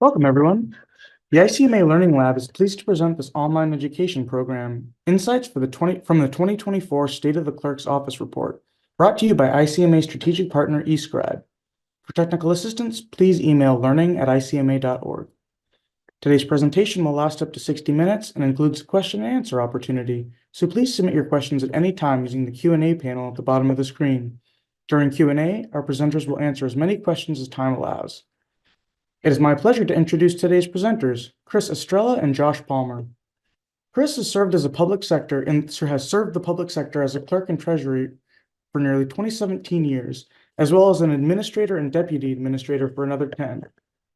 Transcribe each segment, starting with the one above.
Welcome, everyone. The ICMA Learning Lab is pleased to present this online education program, Insights for the 20, from the 2024 State of the Clerk's Office Report, brought to you by ICMA strategic partner eScribe. For technical assistance, please email learning@icma.org. Today's presentation will last up to 60 minutes and includes a question and answer opportunity, so please submit your questions at any time using the Q&A panel at the bottom of the screen. During Q&A, our presenters will answer as many questions as time allows. It is my pleasure to introduce today's presenters, Chris Estrella and Josh Palmer. Chris has served the public sector as a clerk and treasurer for nearly 17 years, as well as an administrator and deputy administrator for another 10,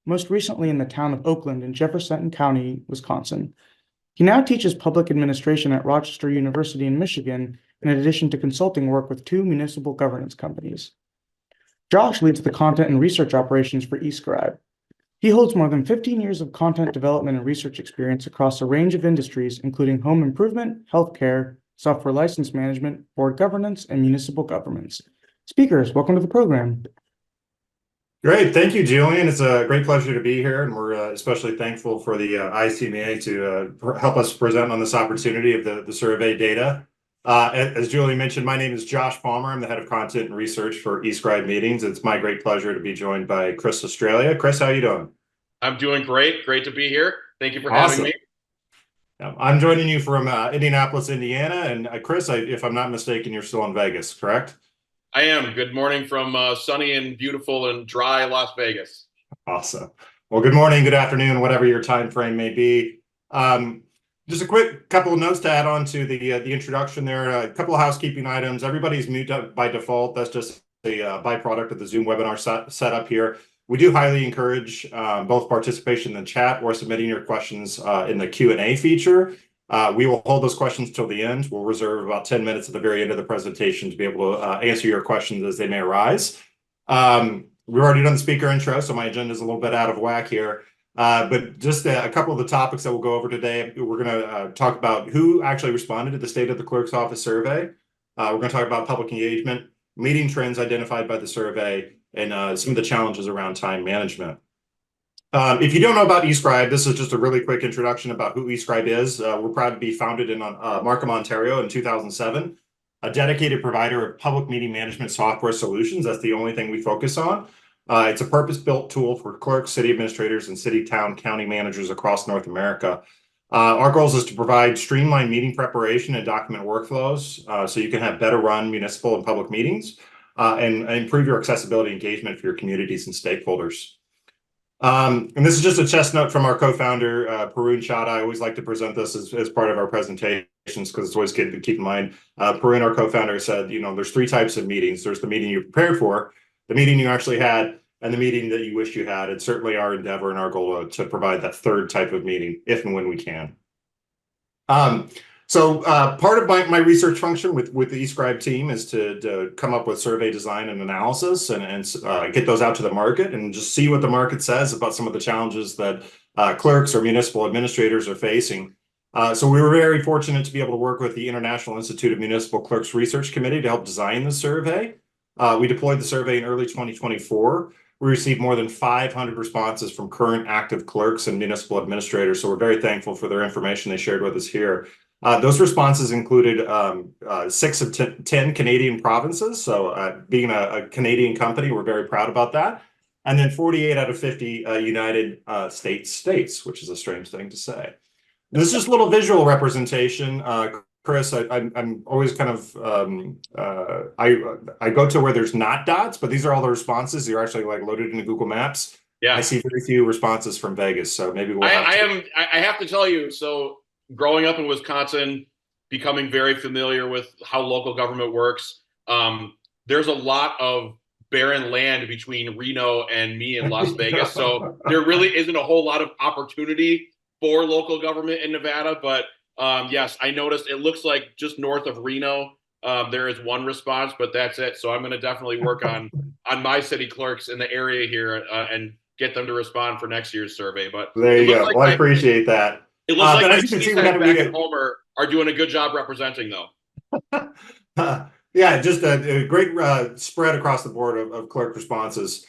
most recently in the town of Oakland in Jefferson County, Wisconsin. He now teaches public administration at Rochester University in Michigan, in addition to consulting work with 2 municipal governance companies. Josh leads the content and research operations for eScribe. He holds more than 15 years of content development and research experience across a range of industries, including home improvement, healthcare, software license management, board governance, and municipal governments. Speakers, welcome to the program. Great. Thank you, Julian. It's a great pleasure to be here, and we're especially thankful for the ICMA to help us present on this opportunity of the survey data. As Julian mentioned, my name is Josh Palmer. I'm the head of content and research for eScribe Meetings. It's my great pleasure to be joined by Chris Australia. Chris, how are you doing? I'm doing great. Great to be here. Thank you for having me. I'm joining you from Indianapolis, Indiana. And Chris, if I'm not mistaken, you're still in Vegas, correct? I am. Good morning from sunny and beautiful and dry Las Vegas. Awesome. Well, good morning, good afternoon, whatever your time frame may be. Just a quick couple of notes to add on to the introduction there. A couple of housekeeping items. Everybody's muted up by default. That's just a byproduct of the Zoom webinar setup here. We do highly encourage both participation in the chat or submitting your questions in the Q&A feature. We will hold those questions till the end. We'll reserve about 10 minutes at the very end of the presentation to be able to answer your questions as they may arise. We've already done the speaker intro, so my agenda is a little bit out of whack here. But just a couple of the topics that we'll go over today. We're going to talk about who actually responded to the State of the Clerk's Office survey. We're going to talk about public engagement, meeting trends identified by the survey, and some of the challenges around time management. If you don't know about eScribe, this is just a really quick introduction about who eScribe is. We're proud to be founded in Markham, Ontario in 2007, a dedicated provider of public meeting management software solutions. That's the only thing we focus on. It's a purpose-built tool for clerks, city administrators, and city, town, county managers across North America. Our goal is to provide streamlined meeting preparation and document workflows so you can have better run municipal and public meetings and improve your accessibility engagement for your communities and stakeholders. And this is just a chest note from our co-founder, Parun Chadha. I always like to present this as part of our presentations because it's always good to keep in mind. Parun, our co-founder, said, there's 3 types of meetings. There's the meeting you prepared for, the meeting you actually had, and the meeting that you wish you had. It's certainly our endeavor and our goal to provide that third type of meeting if and when we can. So part of my research function with the eScribe team is to come up with survey design and analysis and get those out to the market and just see what the market says about some of the challenges that clerks or municipal administrators are facing. So we were very fortunate to be able to work with the International Institute of Municipal Clerks Research Committee to help design the survey. We deployed the survey in early 2024. We received more than 500 responses from current active clerks and municipal administrators. So we're very thankful for their information they shared with us here. Those responses included 6 of 10 Canadian provinces. So being a Canadian company, we're very proud about that. And then 48 out of 50 United States, which is a strange thing to say. This is just a little visual representation. Chris, I'm always kind of, I go to where there's not dots, but these are all the responses. They're actually like loaded into Google Maps. Yeah. I see very few responses from Vegas, so maybe we'll have I have to tell you, so growing up in Wisconsin, becoming very familiar with how local government works, there's a lot of barren land between Reno and me in Las Vegas. So there really isn't a whole lot of opportunity for local government in Nevada, but yes, I noticed it looks like just north of Reno, there is one response, but that's it. So I'm going to definitely work on my city clerks in the area here and get them to respond for next year's survey. But there you go. Like well, I appreciate that. It looks like as you can see, we have back at Homer are doing a good job representing, though. Yeah, just a great spread across the board of clerk responses.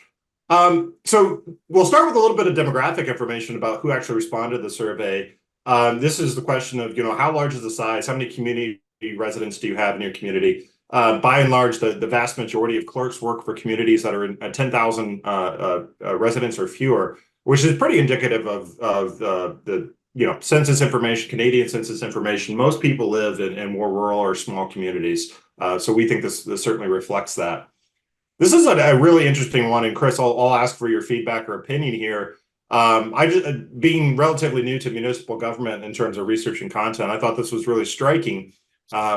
So we'll start with a little bit of demographic information about who actually responded to the survey. This is the question of, how large is the size? How many community residents do you have in your community? By and large, the vast majority of clerks work for communities that are in 10,000 residents or fewer, which is pretty indicative of the census information, Canadian census information. Most people live in more rural or small communities. So we think this certainly reflects that. This is a really interesting one, and Chris, I'll ask for your feedback or opinion here. I just, being relatively new to municipal government in terms of researching content, I thought this was really striking.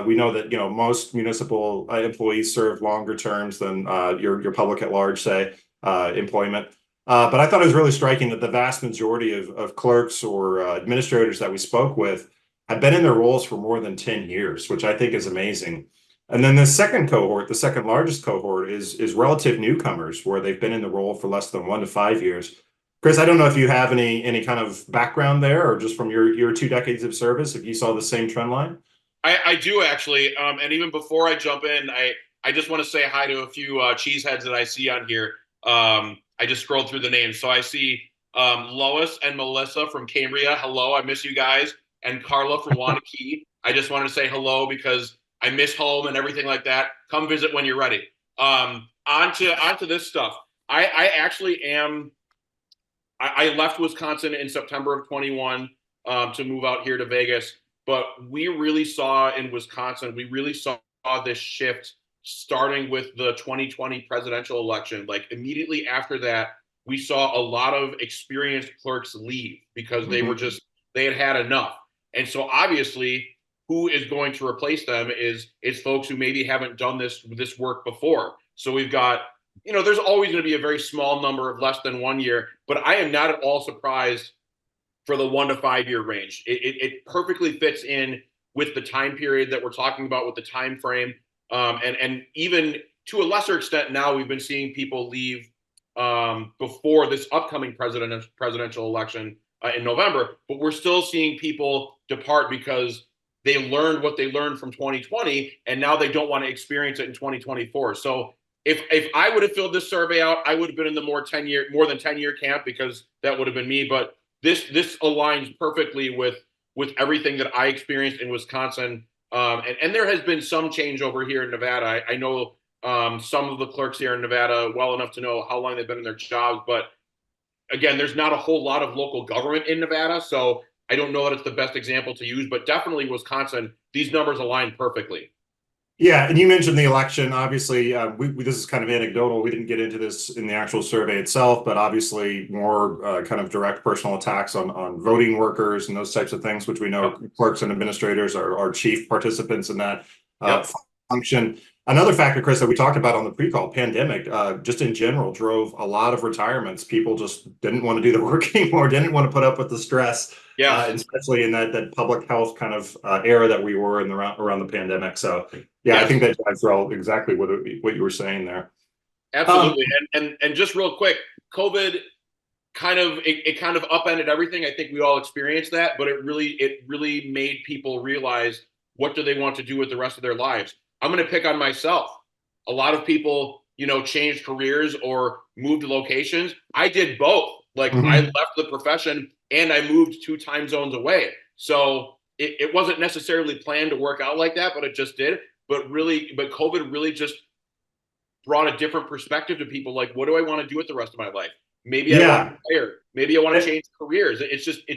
We know that most municipal employees serve longer terms than your public at large, say, employment. But I thought it was really striking that the vast majority of clerks or administrators that we spoke with had been in their roles for more than 10 years, which I think is amazing. And then the second cohort, the second largest cohort, is relative newcomers, where they've been in the role for less than 1 to 5 years. Chris, I don't know if you have any kind of background there, or just from your 2 decades of service, if you saw the same trend line. I do actually, and even before I jump in, I just want to say hi to a few cheeseheads that I see on here. I just scrolled through the names, so I see Lois and Melissa from Cambria. Hello, I miss you guys, and Carla from Wanakee. I just wanted to say hello because I miss home and everything like that. Come visit when you're ready. Onto this stuff. I actually am. I left Wisconsin in September of 21 to move out here to Vegas. But we really saw in Wisconsin, we really saw this shift starting with the 2020 presidential election. Like immediately after that, we saw a lot of experienced clerks leave because they were just, they had enough. And so obviously, who is going to replace them is folks who maybe haven't done this work before. So we've got, there's always going to be a very small number of less than 1 year, but I am not at all surprised for the 1 to 5 year range. It perfectly fits in with the time period that we're talking about, with the time frame, and even to a lesser extent now we've been seeing people leave before this upcoming presidential election in November, but we're still seeing people depart because they learned what they learned from 2020 and now they don't want to experience it in 2024. So if I would have filled this survey out, I would have been in the more than 10 year camp, because that would have been me. But this aligns perfectly with everything that I experienced in Wisconsin. And there has been some change over here in Nevada. I know some of the clerks here in Nevada well enough to know how long they've been in their jobs. But again, there's not a whole lot of local government in Nevada. So I don't know that it's the best example to use, but definitely Wisconsin, these numbers align perfectly. Yeah, and you mentioned the election. Obviously, this is kind of anecdotal. We didn't get into this in the actual survey itself, but obviously more kind of direct personal attacks on voting workers and those types of things, which we know clerks and administrators are chief participants in that function. Another factor, Chris, that we talked about on the pre-call, pandemic, just in general, drove a lot of retirements. People just didn't want to do the work anymore, didn't want to put up with the stress. Yeah, especially in that public health kind of era that we were in around the pandemic. So yeah, I think that drives exactly what you were saying there. Absolutely, and just real quick, COVID kind of upended everything. I think we all experienced that, but it really made people realize, what do they want to do with the rest of their lives. I'm going to pick on myself. A lot of people, changed careers or moved locations. I did both. Like I left the profession and I moved 2 time zones away. So it wasn't necessarily planned to work out like that, but it just did. But COVID really just brought a different perspective to people. Like, what do I want to do with the rest of my life? Maybe I want to retire. Maybe I want to change careers. It's just,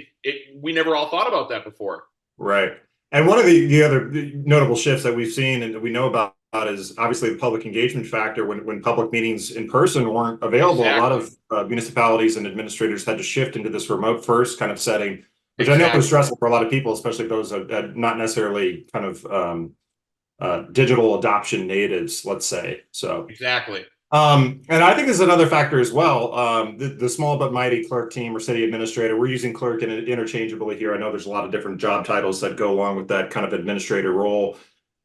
we never all thought about that before. Right. And one of the other notable shifts that we've seen and that we know about is obviously the public engagement factor. When public meetings in person weren't available, a lot of municipalities and administrators had to shift into this remote first kind of setting, which I know was stressful for a lot of people, especially those that not necessarily kind of digital adoption natives, let's say. So exactly. And I think there's another factor as well. The small but mighty clerk team or city administrator, we're using clerk interchangeably here. I know there's a lot of different job titles that go along with that kind of administrator role.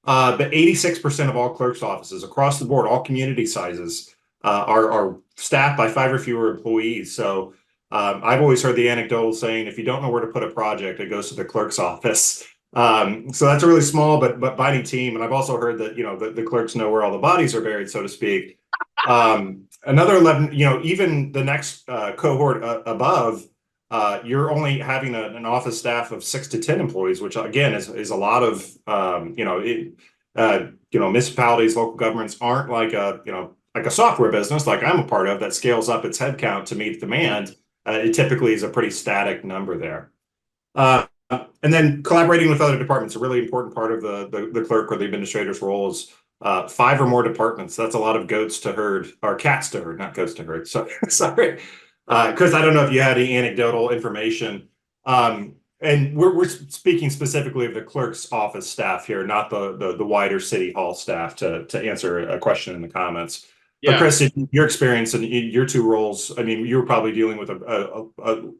But 86% of all clerks' offices across the board, all community sizes, are staffed by 5 or fewer employees. So I've always heard the anecdotal saying, if you don't know where to put a project, it goes to the clerk's office. So that's a really small but mighty team. And I've also heard that the clerks know where all the bodies are buried, so to speak. Another 11, even the next cohort above, you're only having an office staff of 6 to 10 employees, which again is a lot of, municipalities, local governments aren't like like a software business like I'm a part of that scales up its headcount to meet demand. It typically is a pretty static number there. And then collaborating with other departments, a really important part of the clerk or the administrator's role is 5 or more departments. That's a lot of goats to herd, or cats to herd, not goats to herd. So sorry, Chris. I don't know if you had any anecdotal information. And we're speaking specifically of the clerk's office staff here, not the wider city hall staff, to answer a question in the comments. But Yeah. Chris, in your experience and in your 2 roles, I mean, you were probably dealing with a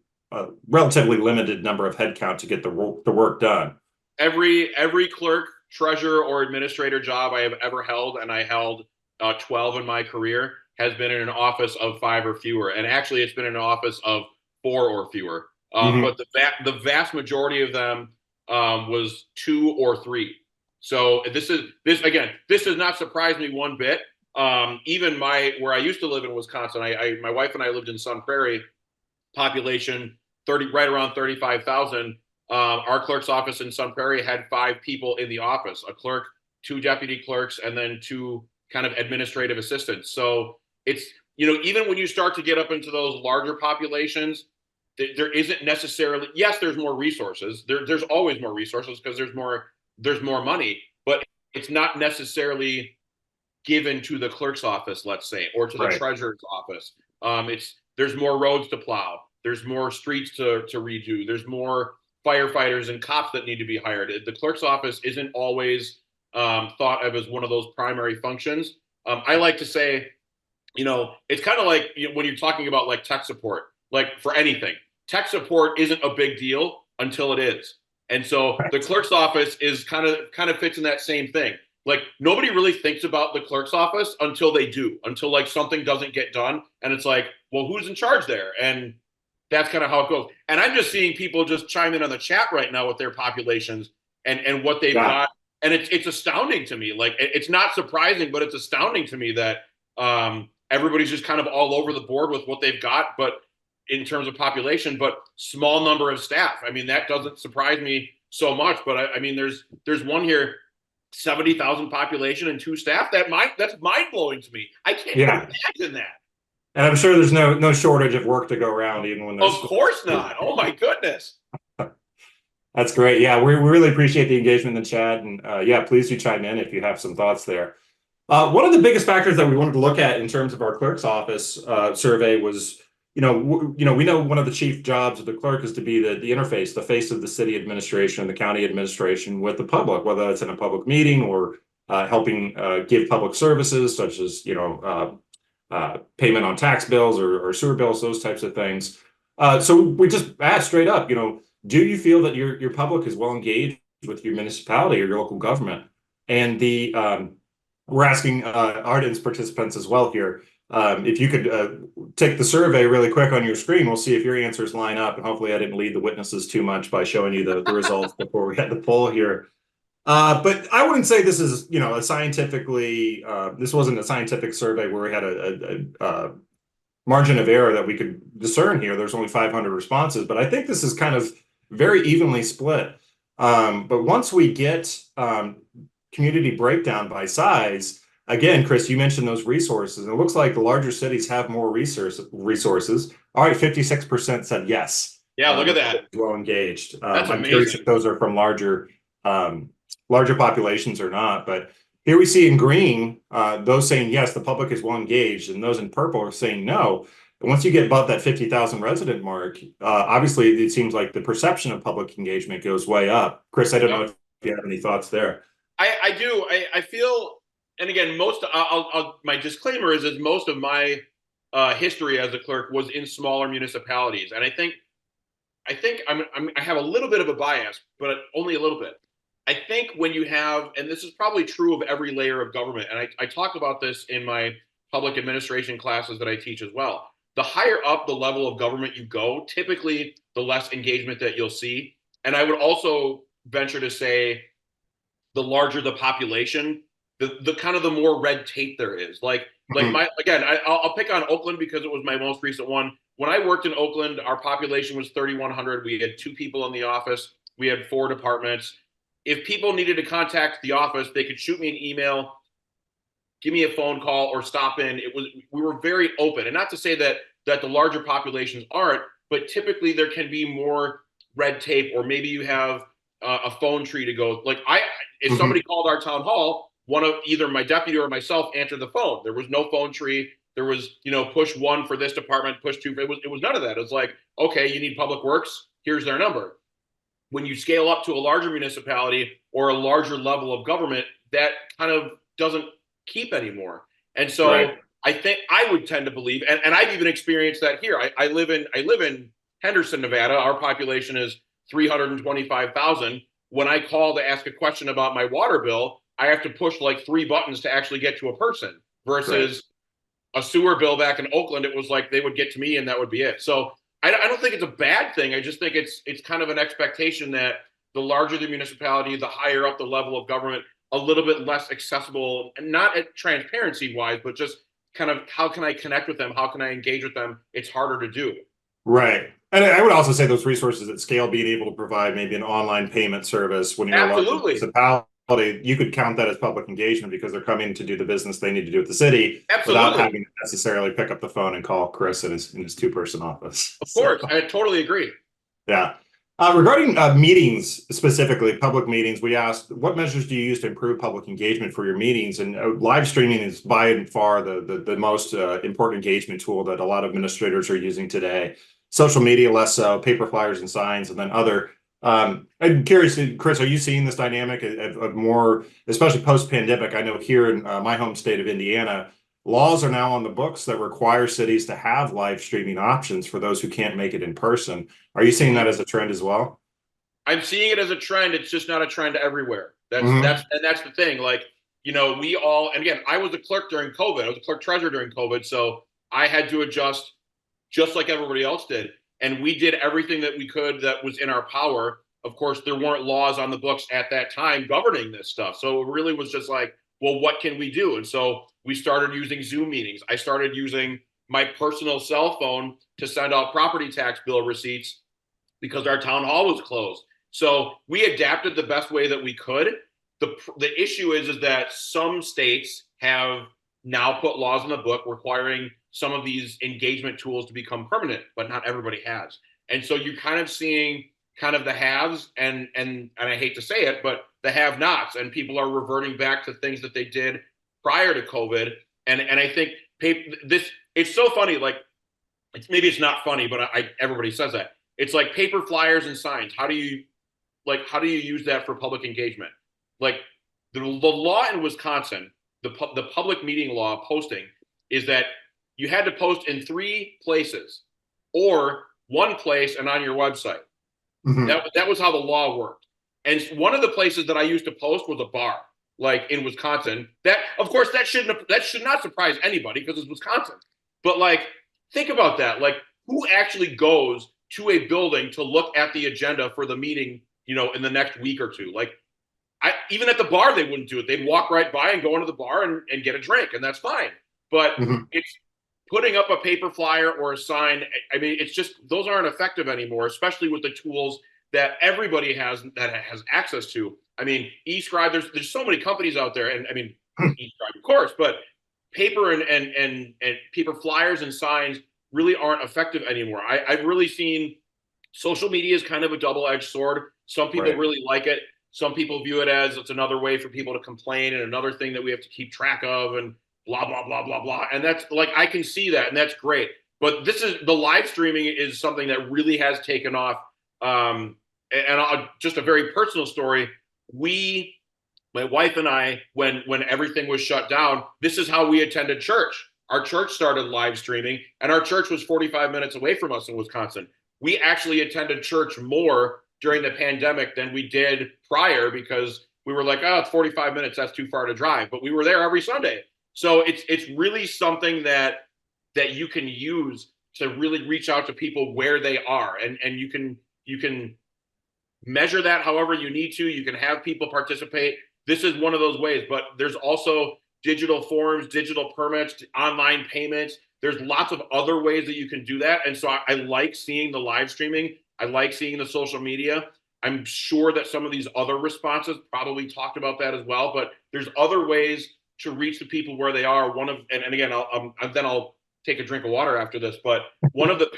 relatively limited number of headcount to get the work done. Every clerk, treasurer, or administrator job I have ever held, and I held 12 in my career, has been in an office of 5 or fewer. And actually, it's been in an office of 4 or fewer. But the vast majority of them was 2 or 3. So this does not surprise me one bit. Even where I used to live in Wisconsin, my wife and I lived in Sun Prairie, population right around 35,000. Our clerk's office in Sun Prairie had 5 people in the office: a clerk, 2 deputy clerks, and then 2 kind of administrative assistants. So it's, even when you start to get up into those larger populations, there isn't necessarily, yes, there's more resources. There's always more resources because there's more money, but it's not necessarily given to the clerk's office, let's say, or to the treasurer's office. There's more roads to plow. There's more streets to redo. There's more firefighters and cops that need to be hired. The clerk's office isn't always thought of as one of those primary functions. I like to say, it's kind of like when you're talking about like tech support, like for anything, tech support isn't a big deal until it is. And so the clerk's office is kind of fits in that same thing. Like nobody really thinks about the clerk's office until they do, until like something doesn't get done. And it's like, well, who's in charge there? And that's kind of how it goes. And I'm just seeing people just chime in on the chat right now with their populations and what they've got. And it's astounding to me. Like it's not surprising, but it's astounding to me that everybody's just kind of all over the board with what they've got, but in terms of population, but small number of staff. I mean, that doesn't surprise me so much, but I mean, there's one here, 70,000 population and 2 staff. That's mind blowing to me. I can't imagine that. And I'm sure there's no shortage of work to go around, even when there's. Of course not. Oh my goodness. That's great. Yeah, we really appreciate the engagement in the chat, and please do chime in if you have some thoughts there. One of the biggest factors that we wanted to look at in terms of our clerk's office survey was, we know one of the chief jobs of the clerk is to be the interface, the face of the city administration, the county administration with the public, whether it's in a public meeting or helping give public services such as payment on tax bills or sewer bills, those types of things. So we just asked straight up, do you feel that your public is well engaged with your municipality or your local government? And we're asking audience participants as well here. If you could take the survey really quick on your screen, we'll see if your answers line up. And hopefully I didn't lead the witnesses too much by showing you the results before we had the poll here. But I wouldn't say this is, a scientifically, this wasn't a scientific survey where we had a margin of error that we could discern here. There's only 500 responses, but I think this is kind of very evenly split. But once we get community breakdown by size, again, Chris, you mentioned those resources. It looks like the larger cities have more resources. All right, 56% said yes. Yeah, look at that. Well engaged. That's I'm amazing. curious if those are from larger populations or not. But here we see in green, those saying yes, the public is well engaged, and those in purple are saying no. And once you get above that 50,000 resident mark, obviously it seems like the perception of public engagement goes way up. Chris, I don't know if you have any thoughts there. I do. I feel. And again, my disclaimer is most of my history as a clerk was in smaller municipalities, and I think I have a little bit of a bias, but only a little bit. I think when you have, and this is probably true of every layer of government, and I talk about this in my public administration classes that I teach as well. The higher up the level of government you go, typically the less engagement that you'll see. And I would also venture to say the larger the population, the kind of the more red tape there is. Like Like I'll pick on Oakland because it was my most recent one. When I worked in Oakland, our population was 3,100. We had 2 people in the office. We had 4 departments. If people needed to contact the office, they could shoot me an email, give me a phone call, or stop in. We were very open, and not to say that the larger populations aren't, but typically there can be more red tape, or maybe you have a phone tree to go. Like if somebody called our town hall, one of either my deputy or myself answered the phone. There was no phone tree. There was, push 1 for this department, push 2. It was none of that. It was like, okay, you need public works. Here's their number. When you scale up to a larger municipality or a larger level of government, that kind of doesn't keep anymore. And so Right. I think I would tend to believe, and I've even experienced that here. I live in Henderson, Nevada. Our population is 325,000. When I call to ask a question about my water bill, I have to push like 3 buttons to actually get to a person versus a sewer bill back in Oakland. It was like they would get to me and that would be it. So I don't think it's a bad thing. I just think it's kind of an expectation that the larger the municipality, the higher up the level of government, a little bit less accessible, and not at transparency wise, but just kind of how can I connect with them? How can I engage with them? It's harder to do. Right. And I would also say those resources at scale, being able to provide maybe an online payment service when you're a large municipality, you could count that as public engagement because they're coming to do the business they need to do at the city without having to necessarily pick up the phone and call Chris in his 2-person office. Of course, I totally agree. Yeah. Regarding meetings, specifically public meetings, we asked, what measures do you use to improve public engagement for your meetings? And live streaming is by and far the most important engagement tool that a lot of administrators are using today. Social media, less so, paper flyers and signs, and then other. I'm curious, Chris, are you seeing this dynamic of more, especially post-pandemic? I know here in my home state of Indiana, laws are now on the books that require cities to have live streaming options for those who can't make it in person. Are you seeing that as a trend as well? I'm seeing it as a trend. It's just not a trend everywhere. That's the thing. Like, we all, and again, I was a clerk during COVID. I was a clerk treasurer during COVID. So I had to adjust just like everybody else did. And we did everything that we could that was in our power. Of course, there weren't laws on the books at that time governing this stuff. So it really was just like, well, what can we do? And so we started using Zoom meetings. I started using my personal cell phone to send out property tax bill receipts because our town hall was closed. So we adapted the best way that we could. The issue is that some states have now put laws in the book requiring some of these engagement tools to become permanent, but not everybody has. And so you're kind of seeing kind of the haves and I hate to say it, but the have-nots, and people are reverting back to things that they did prior to COVID. And I think it's so funny. Like, maybe it's not funny, but everybody says that. It's like paper flyers and signs. How do you use that for public engagement? Like the law in Wisconsin, the public meeting law posting is that you had to post in 3 places or 1 place and on your website. That was how the law worked. And one of the places that I used to post was a bar, like in Wisconsin. That, of course, that should not surprise anybody because it's Wisconsin. But like, think about that. Like, who actually goes to a building to look at the agenda for the meeting, in the next week or two? Like, even at the bar, they wouldn't do it. They'd walk right by and go into the bar and get a drink, and that's fine. But it's putting up a paper flyer or a sign. I mean, it's just, those aren't effective anymore, especially with the tools that everybody has access to. I mean, eScribe, there's so many companies out there, and I mean, eScribe, of course, but paper and paper flyers and signs really aren't effective anymore. I've really seen social media is kind of a double-edged sword. Some people really like it. Some people view it as it's another way for people to complain and another thing that we have to keep track of and blah, blah, blah, blah, blah. And that's like, I can see that, and that's great. But the live streaming is something that really has taken off. Just a very personal story. My wife and I, when everything was shut down, this is how we attended church. Our church started live streaming, and our church was 45 minutes away from us in Wisconsin. We actually attended church more during the pandemic than we did prior because we were like, oh, it's 45 minutes. That's too far to drive. But we were there every Sunday. So it's really something that you can use to really reach out to people where they are. And you can measure that however you need to. You can have people participate. This is one of those ways, but there's also digital forms, digital permits, online payments. There's lots of other ways that you can do that. And so I like seeing the live streaming. I like seeing the social media. I'm sure that some of these other responses probably talked about that as well, but there's other ways to reach the people where they are. And again, I'll take a drink of water after this, but one of the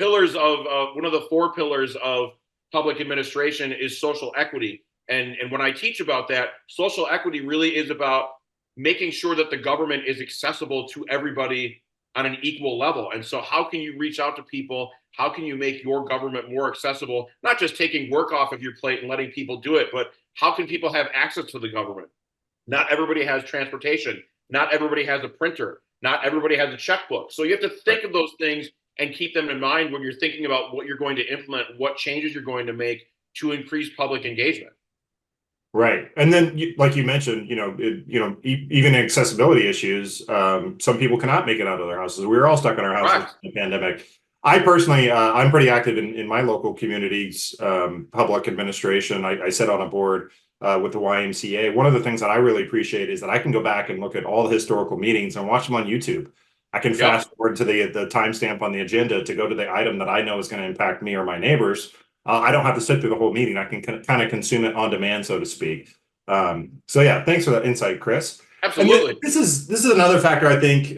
one of the 4 pillars of public administration is social equity. And when I teach about that, social equity really is about making sure that the government is accessible to everybody on an equal level. And so how can you reach out to people? How can you make your government more accessible? Not just taking work off of your plate and letting people do it, but how can people have access to the government? Not everybody has transportation. Not everybody has a printer. Not everybody has a checkbook. So you have to think of those things and keep them in mind when you're thinking about what you're going to implement, what changes you're going to make to increase public engagement. Right. And then, like you mentioned, even accessibility issues, some people cannot make it out of their houses. We were all stuck in our houses in the pandemic. I personally, I'm pretty active in my local community's public administration. I sit on a board with the YMCA. One of the things that I really appreciate is that I can go back and look at all the historical meetings and watch them on YouTube. I can fast forward to the timestamp on the agenda to go to the item that I know is going to impact me or my neighbors. I don't have to sit through the whole meeting. I can kind of consume it on demand, so to speak. So yeah, thanks for that insight, Chris. Absolutely. This is another factor, I think.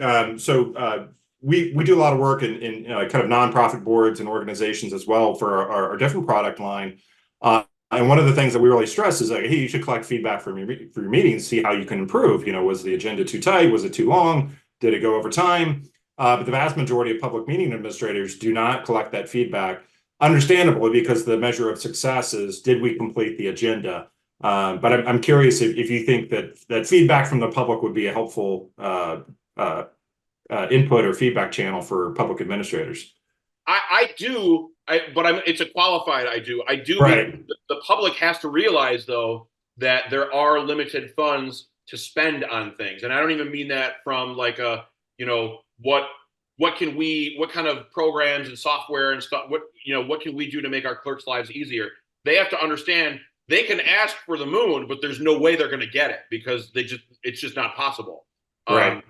We do a lot of work in kind of nonprofit boards and organizations as well for our different product line. And one of the things that we really stress is like, hey, you should collect feedback from your meetings, see how you can improve. Was the agenda too tight? Was it too long? Did it go over time? But the vast majority of public meeting administrators do not collect that feedback, understandably, because the measure of success is, did we complete the agenda? But I'm curious if you think that feedback from the public would be a helpful input or feedback channel for public administrators. I do, but it's a qualified I do. I do. Right. The public has to realize, though, that there are limited funds to spend on things. And I don't even mean that from like what kind of programs and software and stuff, what can we do to make our clerks' lives easier? They have to understand they can ask for the moon, but there's no way they're going to get it because it's just not possible. Right.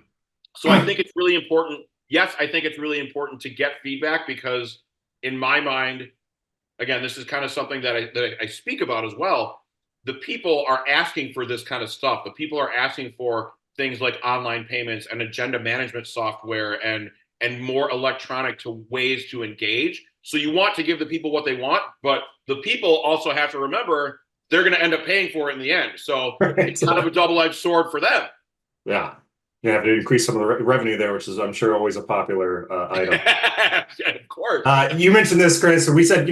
So I think it's really important. Yes, I think it's really important to get feedback because in my mind, again, this is kind of something that I speak about as well. The people are asking for this kind of stuff. The people are asking for things like online payments and agenda management software and more electronic ways to engage. So you want to give the people what they want, but the people also have to remember they're going to end up paying for it in the end. So it's kind of a double-edged sword for them. Yeah. You have to increase some of the revenue there, which is, I'm sure, always a popular item. Of course. You mentioned this, Chris. So we said,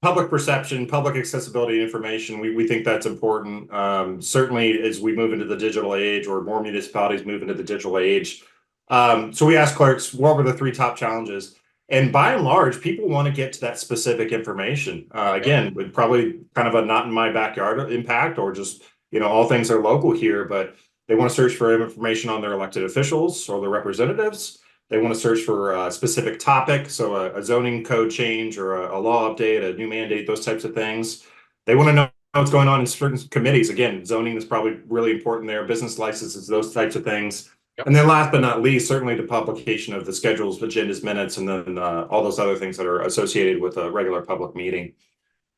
public perception, public accessibility information, we think that's important. Certainly as we move into the digital age or more municipalities move into the digital age. So we asked clerks, what were the 3 top challenges? And by and large, people want to get to that specific information. Again, with probably kind of a not in my backyard impact or just, all things are local here, but they want to search for information on their elected officials or their representatives. They want to search for a specific topic, so a zoning code change or a law update, a new mandate, those types of things. They want to know what's going on in certain committees. Again, zoning is probably really important there, business licenses, those types of things. And then last but not least, certainly the publication of the schedules, agendas, minutes, and then all those other things that are associated with a regular public meeting.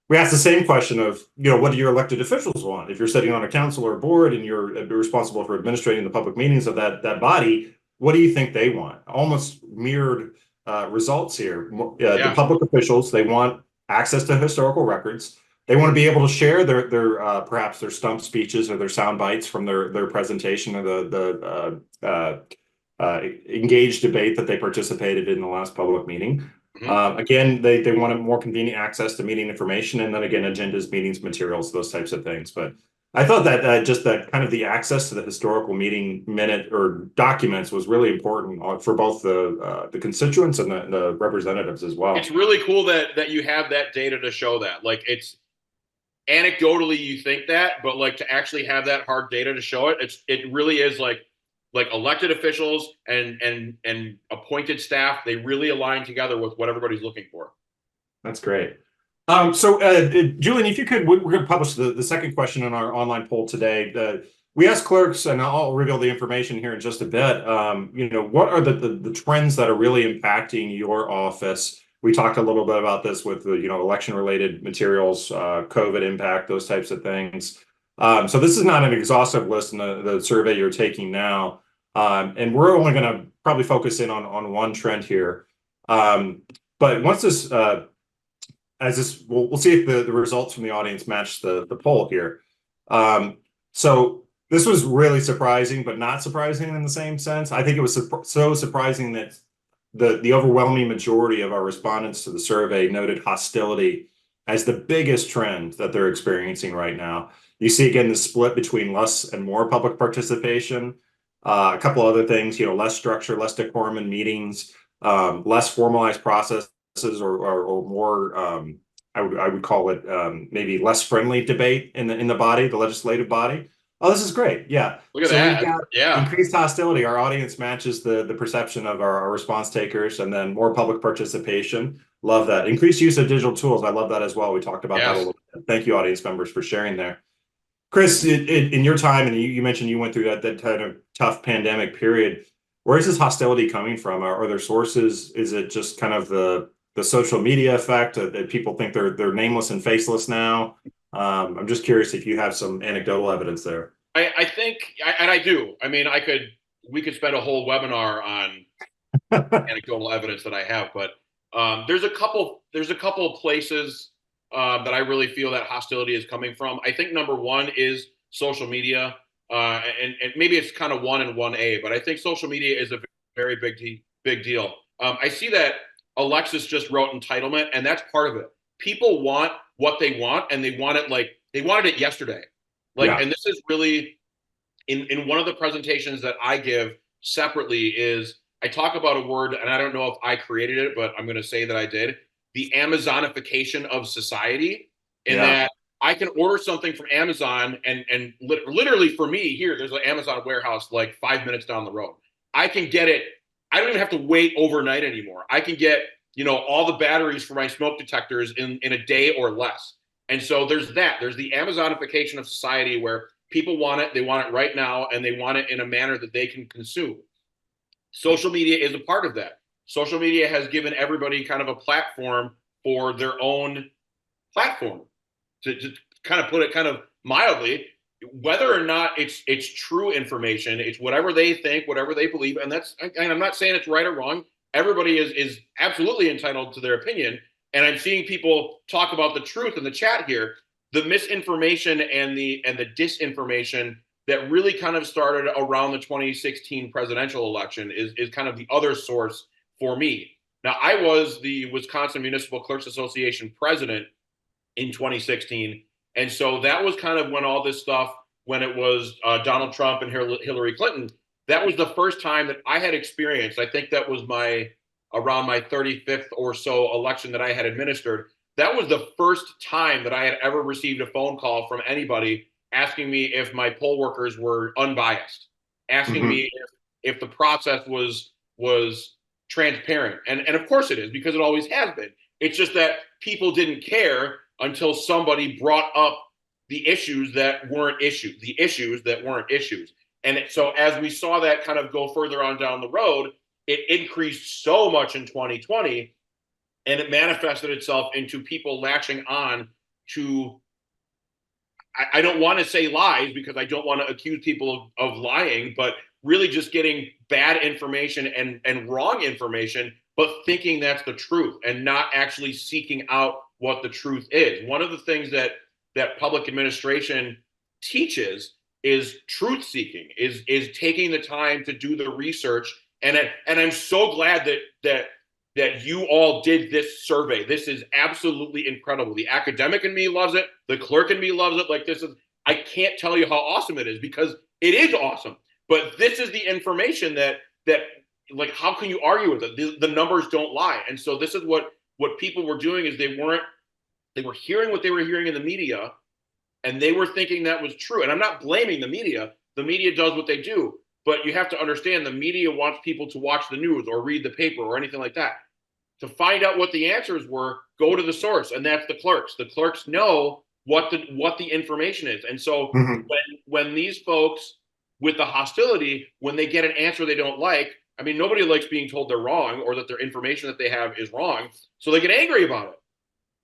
We asked the same question of, what do your elected officials want? If you're sitting on a council or a board and you're responsible for administrating the public meetings of that body, what do you think they want? Almost mirrored results here. The public officials, they want access to historical records. They want to be able to share their perhaps their stump speeches or their sound bites from their presentation or the engaged debate that they participated in the last public meeting. Again, they want a more convenient access to meeting information, and then again, agendas, meetings, materials, those types of things. But I thought that just that kind of the access to the historical meeting minute or documents was really important for both the constituents and the representatives as well. It's really cool that you have that data to show that. Like, it's anecdotally you think that, but like to actually have that hard data to show it, it really is like elected officials and appointed staff, they really align together with what everybody's looking for. That's great. So Julian, if you could, we're going to publish the second question in our online poll today. we asked clerks, and I'll reveal the information here in just a bit. What are the trends that are really impacting your office? We talked a little bit about this with the, election related materials, COVID impact, those types of things. So this is not an exhaustive list in the survey you're taking now. And we're only going to probably focus in on one trend here. But once this, we'll see if the results from the audience match the poll here. So this was really surprising, but not surprising in the same sense. I think it was so surprising that the overwhelming majority of our respondents to the survey noted hostility as the biggest trend that they're experiencing right now. You see again the split between less and more public participation. A couple other things, less structure, less decorum in meetings, less formalized processes, or more. I would call it maybe less friendly debate in the body, the legislative body. Oh, this is great. Yeah. Look at So that. we've got Yeah. increased hostility. Our audience matches the perception of our response takers, and then more public participation. Love that. Increased use of digital tools. I love that as well. We talked about that a Yes. little bit. Thank you, audience members, for sharing there. Chris, in your time, and you mentioned you went through that kind of tough pandemic period. Where is this hostility coming from? Are there sources? Is it just kind of the social media effect that people think they're nameless and faceless now? I'm just curious if you have some anecdotal evidence there. I think, and I do. I mean, we could spend a whole webinar on anecdotal evidence that I have, but there's a couple of places that I really feel that hostility is coming from. I think number one is social media, and maybe it's kind of 1 and 1A, but I think social media is a very big deal. I see that Alexis just wrote entitlement, and that's part of it. People want what they want, and they wanted it yesterday. And this is really in one of the presentations that I give separately is I talk about a word, and I don't know if I created it, but I'm going to say that I did, the Amazonification of society, in that I can order something from Amazon and literally for me here, there's an Amazon warehouse like 5 minutes down the road. I can get it. I don't even have to wait overnight anymore. I can get, all the batteries for my smoke detectors in a day or less. And so there's that. There's the Amazonification of society where people want it. They want it right now, and they want it in a manner that they can consume. Social media is a part of that. Social media has given everybody kind of a platform for their own platform. To kind of put it kind of mildly, whether or not it's true information, it's whatever they think, whatever they believe, and I'm not saying it's right or wrong. Everybody is absolutely entitled to their opinion, and I'm seeing people talk about the truth in the chat here. The misinformation and the disinformation that really kind of started around the 2016 presidential election is kind of the other source for me. Now, I was the Wisconsin Municipal Clerks Association president in 2016. And so that was kind of when all this stuff, when it was Donald Trump and Hillary Clinton, that was the first time that I had experienced. I think that was around my 35th or so election that I had administered. That was the first time that I had ever received a phone call from anybody asking me if my poll workers were unbiased, asking me if the process was transparent. And of course it is, because it always has been. It's just that people didn't care until somebody brought up the issues that weren't issues. And so as we saw that kind of go further on down the road, it increased so much in 2020, and it manifested itself into people latching on to, I don't want to say lies because I don't want to accuse people of lying, but really just getting bad information and wrong information, but thinking that's the truth and not actually seeking out what the truth is. One of the things that public administration teaches is truth seeking, is taking the time to do the research. And I'm so glad that you all did this survey. This is absolutely incredible. The academic in me loves it. The clerk in me loves it. I can't tell you how awesome it is, because it is awesome. But this is the information that like, how can you argue with it? The numbers don't lie. And so this is what people were doing, is they were hearing what they were hearing in the media, and they were thinking that was true. And I'm not blaming the media. The media does what they do. But you have to understand, the media wants people to watch the news or read the paper or anything like that. To find out what the answers were, go to the source, and that's the clerks. The clerks know what the information is. And so Mhm. when these folks with the hostility, when they get an answer they don't like, I mean, nobody likes being told they're wrong or that their information that they have is wrong, so they get angry about it.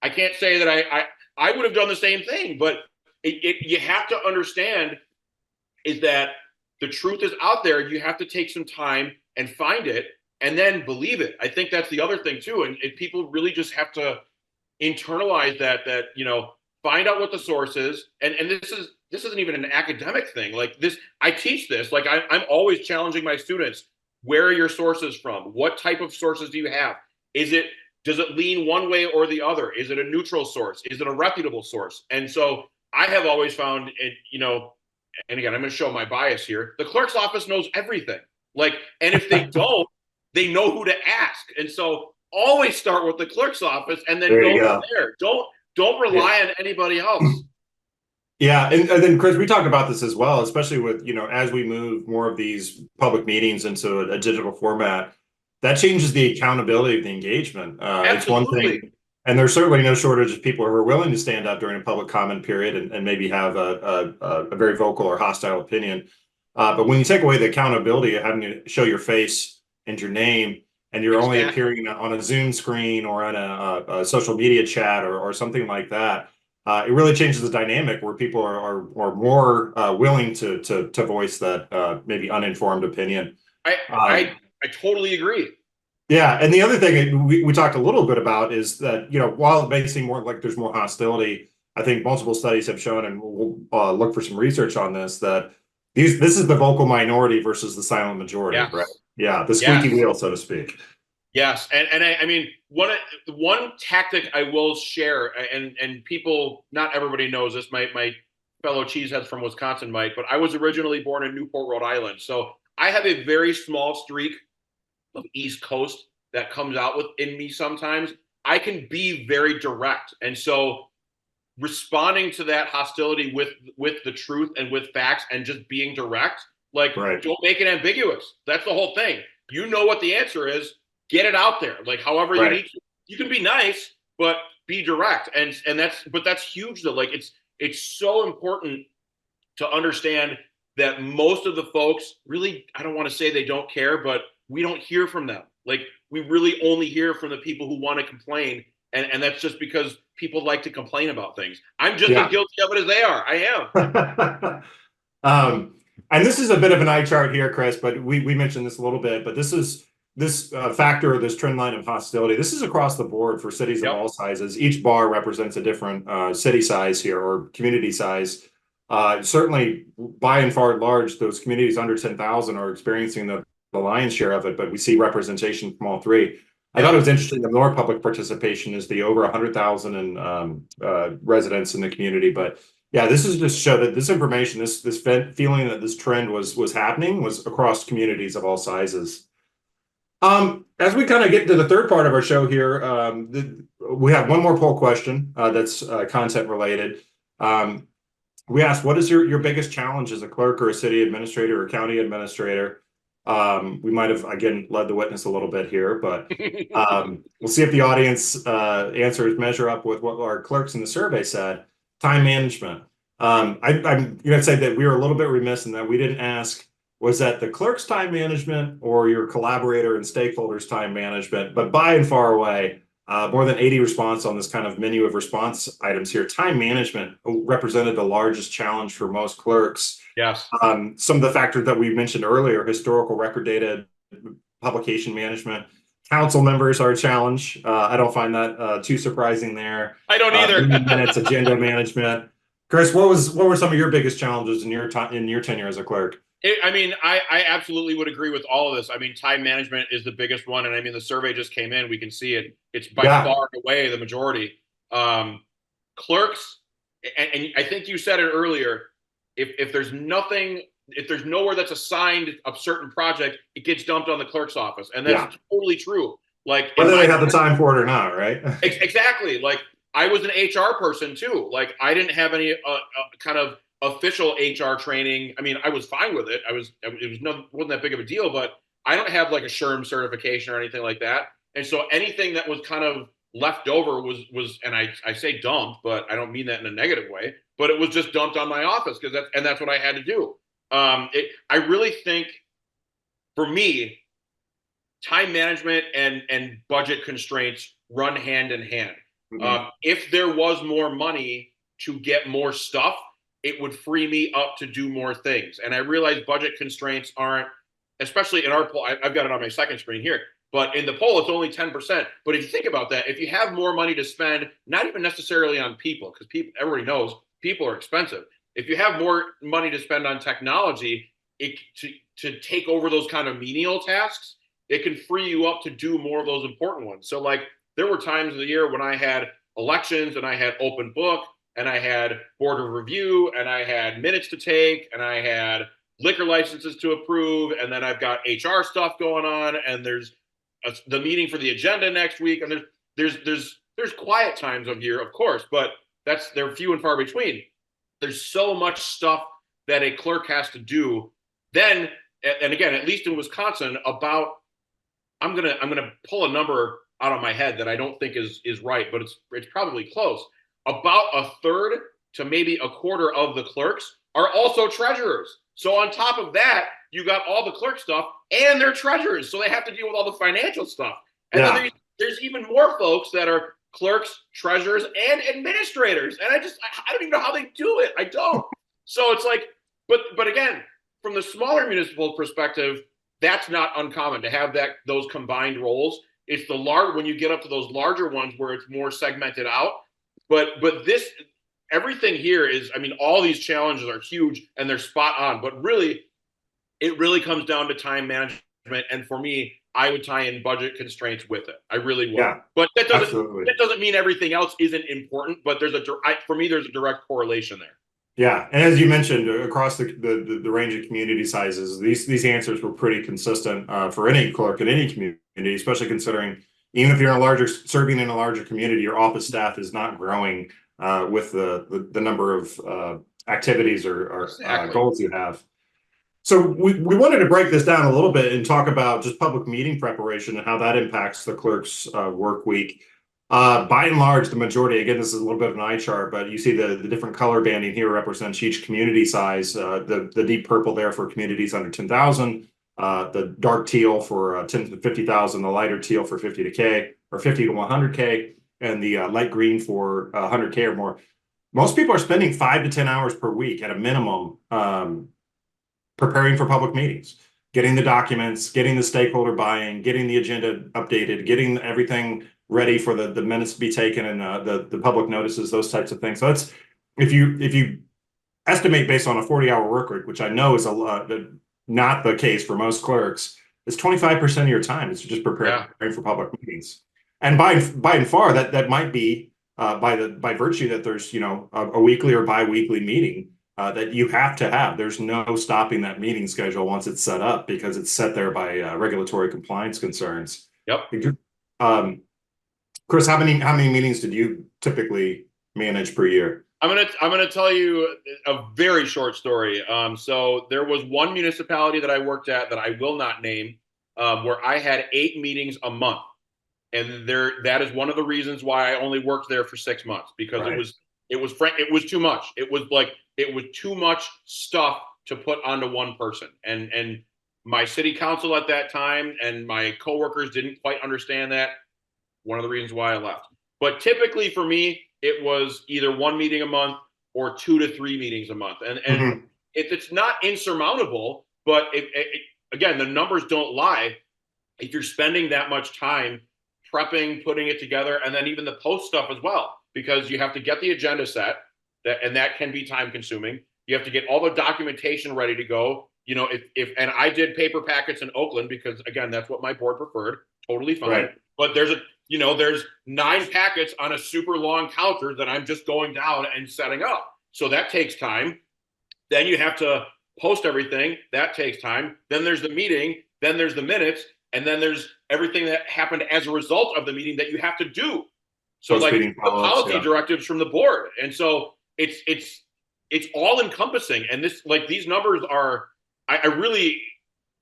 I can't say that I would have done the same thing, but you have to understand is that the truth is out there. You have to take some time and find it and then believe it. I think that's the other thing too. And people really just have to internalize that, find out what the source is. And this isn't even an academic thing. Like this, I teach this, like I'm always challenging my students. Where are your sources from? What type of sources do you have? Does it lean one way or the other? Is it a neutral source? Is it a reputable source? And so I have always found it, and again, I'm going to show my bias here. The clerk's office knows everything. Like, and if they don't, they know who to ask. And so always start with the clerk's office and then There go you from go. there. Don't rely on anybody else. Yeah, and then Chris, we talk about this as well, especially with, as we move more of these public meetings into a digital format, that changes the accountability of the engagement. It's one Absolutely. thing, and there's certainly no shortage of people who are willing to stand up during a public comment period and maybe have a very vocal or hostile opinion. But when you take away the accountability of having to show your face and your name, and you're only Exactly. appearing on a Zoom screen or on a social media chat or something like that, it really changes the dynamic where people are more willing to voice that maybe uninformed opinion. I Um, I I totally agree. yeah, and the other thing we talked a little bit about is that, while it may seem more like there's more hostility, I think multiple studies have shown, and we'll look for some research on this, that this is the vocal minority versus the silent majority, right? Yes. Yeah, the squeaky Yes. wheel, so to speak. Yes, and I mean one tactic I will share, and people, not everybody knows this. My fellow cheeseheads from Wisconsin might, but I was originally born in Newport, Rhode Island, so I have a very small streak of East Coast that comes out within me sometimes. I can be very direct, and so responding to that hostility with the truth and with facts and just being direct, like Right, don't make it ambiguous. That's the whole thing. You know what the answer is, get it out there, like however you right. need to. You can be nice, but be direct. And that's huge though. Like it's so important to understand that most of the folks really, I don't want to say they don't care, but we don't hear from them. Like we really only hear from the people who want to complain. And that's just because people like to complain about things. I'm just as Yeah. guilty of it as they are. I am. And this is a bit of an eye chart here, Chris, but we mentioned this a little bit, but this factor, this trend line of hostility. This is across the board for cities of Yep. all sizes. Each bar represents a different city size here or community size. Certainly, by and far large, those communities under 10,000 are experiencing the lion's share of it, but we see representation from all three. I thought it Yep. was interesting. The more public participation is the over 100,000 residents in the community, but yeah, this is just show that this information, this feeling that this trend was happening was across communities of all sizes. As we kind of get to the third part of our show here, we have one more poll question that's content related. We asked, what is your biggest challenge as a clerk or a city administrator or county administrator? We might have, again, led the witness a little bit here, but we'll see if the audience answers measure up with what our clerks in the survey said. Time management. I'm going to say that we were a little bit remiss in that we didn't ask, was that the clerk's time management or your collaborator and stakeholders' time management? But by and far away, more than 80 response on this kind of menu of response items here. Time management represented the largest challenge for most clerks. Yes. Some of the factors that we mentioned earlier, historical record data, publication management, council members are a challenge. I don't find that too surprising there. I don't either. Minutes, agenda management. Chris, what were some of your biggest challenges in your tenure as a clerk? I mean, I absolutely would agree with all of this. I mean, time management is the biggest one. And I mean, the survey just came in. We can see it. It's by far and away the majority. Clerks, and I think you said it earlier, if there's nothing, if there's nowhere that's assigned a certain project, it gets dumped on the clerk's office. And that's totally true. Like whether they have the time for it or not, right? Exactly. Like I was an HR person too. Like I didn't have any kind of official HR training. I mean, I was fine with it. Wasn't that big of a deal, but I don't have like a SHRM certification or anything like that. And so anything that was kind of left over was, and I say dumped, but I don't mean that in a negative way, but it was just dumped on my office because that's what I had to do. I really think for me, time management and budget constraints run hand in hand. If there was more money to get more stuff, it would free me up to do more things. And I realize budget constraints aren't, especially in our poll. I've got it on my second screen here, but in the poll, it's only 10%. But if you think about that, if you have more money to spend, not even necessarily on people, because people, everybody knows people are expensive. If you have more money to spend on technology, to take over those kind of menial tasks, it can free you up to do more of those important ones. So like there were times of the year when I had elections and I had open book and I had board of review and I had minutes to take and I had liquor licenses to approve. And then I've got HR stuff going on and there's the meeting for the agenda next week. And there's quiet times of year, of course, but they're few and far between. There's so much stuff that a clerk has to do. Then, and again, at least in Wisconsin, about I'm gonna pull a number out of my head that I don't think is right, but it's probably close. About a third to maybe a quarter of the clerks are also treasurers. So on top of that, you got all the clerk stuff and they're treasurers, so they have to deal with all the financial stuff. And then there's even more folks that are clerks, treasurers, and administrators. And I don't even know how they do it. I don't. So it's like, but again, from the smaller municipal perspective, that's not uncommon to have those combined roles. It's when you get up to those larger ones where it's more segmented out. But this, everything here is, I mean, all these challenges are huge and they're spot on. But really, it really comes down to time management. And for me, I would tie in budget constraints with it. I really would. Yeah, but that doesn't mean everything else isn't important. But for me, there's a direct correlation there. Yeah, and as you mentioned, across the range of community sizes, these answers were pretty consistent for any clerk in any community, especially considering even if you're serving in a larger community, your office staff is not growing with the number of activities or goals you have. So we wanted to break this down a little bit and talk about just public meeting preparation and how that impacts the clerk's work week. By and large, the majority, again, this is a little bit of an eye chart, but you see the different color banding here represents each community size. The deep purple there for communities under 10,000, the dark teal for 10 to 50,000, the lighter teal for 50 to K or 50 to 100K, and the light green for 100K or more. Most people are spending 5 to 10 hours per week at a minimum preparing for public meetings, getting the documents, getting the stakeholder buy-in, getting the agenda updated, getting everything ready for the minutes to be taken and the public notices, those types of things. So it's if you estimate based on a 40-hour work week, which I know is not the case for most clerks, it's 25% of your time is just preparing for public meetings. And by and far that might be by virtue that there's a weekly or bi-weekly meeting that you have to have. There's no stopping that meeting schedule once it's set up because it's set there by regulatory compliance concerns. Yep. Chris, how many meetings did you typically manage per year? I'm gonna tell you a very short story. So there was one municipality that I worked at that I will not name, where I had 8 meetings a month, and that is one of the reasons why I only worked there for 6 months because it was too much. It was too much stuff to put onto one person, and my city council at that time and my coworkers didn't quite understand that. One of the reasons why I left. But typically for me, it was either 1 meeting a month or 2 to 3 meetings a month. And it's not insurmountable, but again, the numbers don't lie. If you're spending that much time prepping, putting it together, and then even the post stuff as well, because you have to get the agenda set, and that can be time consuming. You have to get all the documentation ready to go. And I did paper packets in Oakland because again, that's what my board preferred. Totally fine. Right. But there's 9 packets on a super long counter that I'm just going down and setting up. So that takes time. Then you have to post everything. That takes time. Then there's the meeting. Then there's the minutes. And then there's everything that happened as a result of the meeting that you have to do. So like the policy directives from the board. And so it's all encompassing. And these numbers are,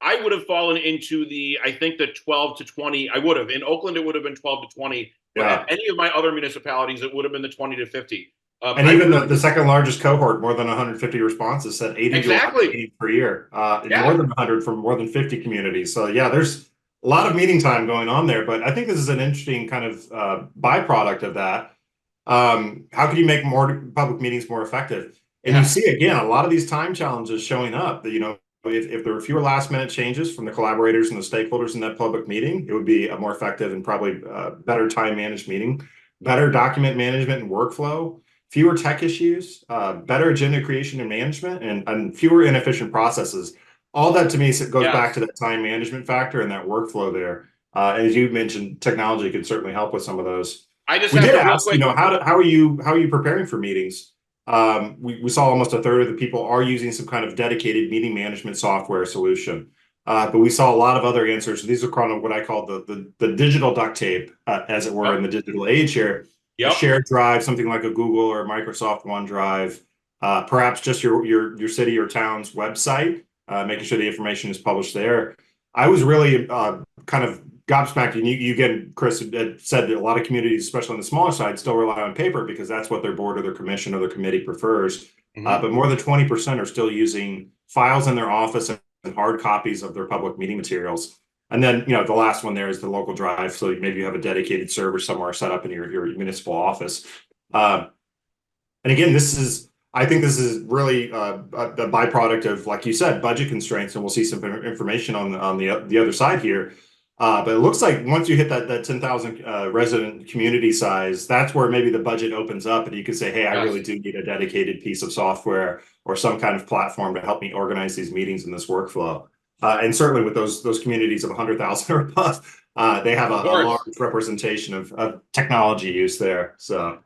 I would have fallen into I think the 12 to 20. I would have. In Oakland, it would have been 12 to 20. But Yeah. at any of my other municipalities, it would have been the 20 to 50. And even the second largest cohort, more than 150 responses, said 80 to 100 meetings per year, more than 100 from more than 50 communities. So yeah, there's a lot of meeting time going on there. But I think this is an interesting kind of byproduct of that. How can you make more public meetings more effective? And you see, again, a lot of these time challenges showing up that, if there were fewer last minute changes from the collaborators and the stakeholders in that public meeting, it would be a more effective and probably better time managed meeting, better document management and workflow, fewer tech issues, better agenda creation and management, and fewer inefficient processes. All that to me goes back to that time management factor and that workflow there. As you mentioned, technology could certainly help with some of those. I just We have did to real ask, quick. how are you preparing for meetings? We saw almost a third of the people are using some kind of dedicated meeting management software solution. But we saw a lot of other answers. These are kind of what I call the digital duct tape, as it were, in the digital age here. A shared drive, something like a Google or Microsoft OneDrive, perhaps just your city or town's website, making sure the information is published there. I was really kind of gobsmacked, and you again, Chris, had said that a lot of communities, especially on the smaller side, still rely on paper because that's what their board or their commission or their committee prefers. But more than 20% are still using files in their office and hard copies of their public meeting materials. And then, the last one there is the local drive. So maybe you have a dedicated server somewhere set up in your municipal office. And again, I think this is really the byproduct of, like you said, budget constraints, and we'll see some information on the other side here. But it looks like once you hit that 10,000 resident community size, that's where maybe the budget opens up, and you can say, hey, I really do need a dedicated piece of software or some kind of platform to help me organize these meetings and this workflow. And certainly with those communities of 100,000 or plus, they have a large representation of technology use there. So.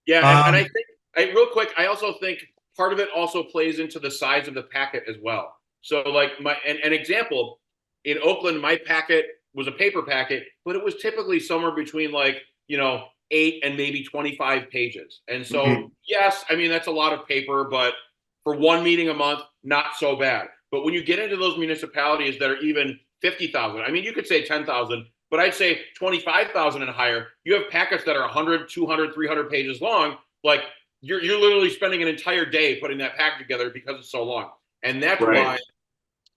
Yeah, and I think, real quick, I also think part of it also plays into the size of the packet as well. So like an example, in Oakland, my packet was a paper packet, but it was typically somewhere between 8 and maybe 25 pages. And so, yes, I mean, that's a lot of paper, but for one meeting a month, not so bad. But when you get into those municipalities that are even 50,000, I mean, you could say 10,000, but I'd say 25,000 and higher, you have packets that are 100, 200, 300 pages long. Like you're literally spending an entire day putting that packet together because it's so long. And that's why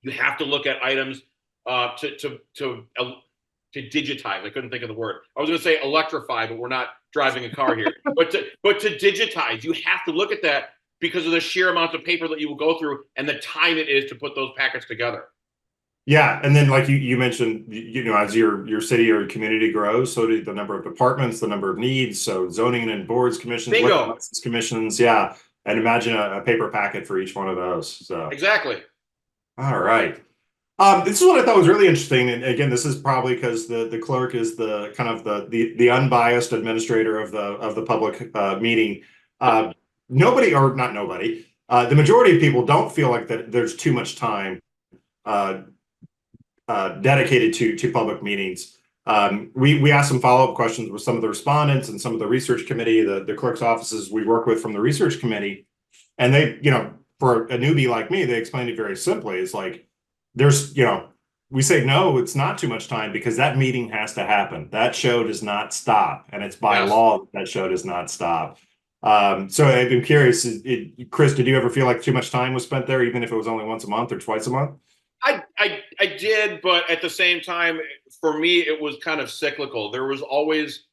you have to look at items to digitize. I couldn't think of the word. I was going to say electrify, but we're not driving a car here. but to digitize, you have to look at that because of the sheer amount of paper that you will go through and the time it is to put those packets together. Yeah, and then like you mentioned, as your city or community grows, so do the number of departments, the number of needs. So zoning and boards, commissions, commissions, yeah. And imagine a paper packet for each one of those. So exactly. All right. This is what I thought was really interesting, and again, this is probably because the clerk is the kind of the unbiased administrator of the public meeting. Nobody, or not nobody, the majority of people don't feel like that there's too much time dedicated to public meetings. We asked some follow-up questions with some of the respondents and some of the research committee, the clerk's offices we work with from the research committee, and they, for a newbie like me, they explained it very simply. It's like, we say, no, it's not too much time because that meeting has to happen. That show does not stop. And it's by law that show does not stop. So I've been curious, Chris, did you ever feel like too much time was spent there, even if it was only once a month or twice a month? I did, but at the same time, for me, it was kind of cyclical. There was always,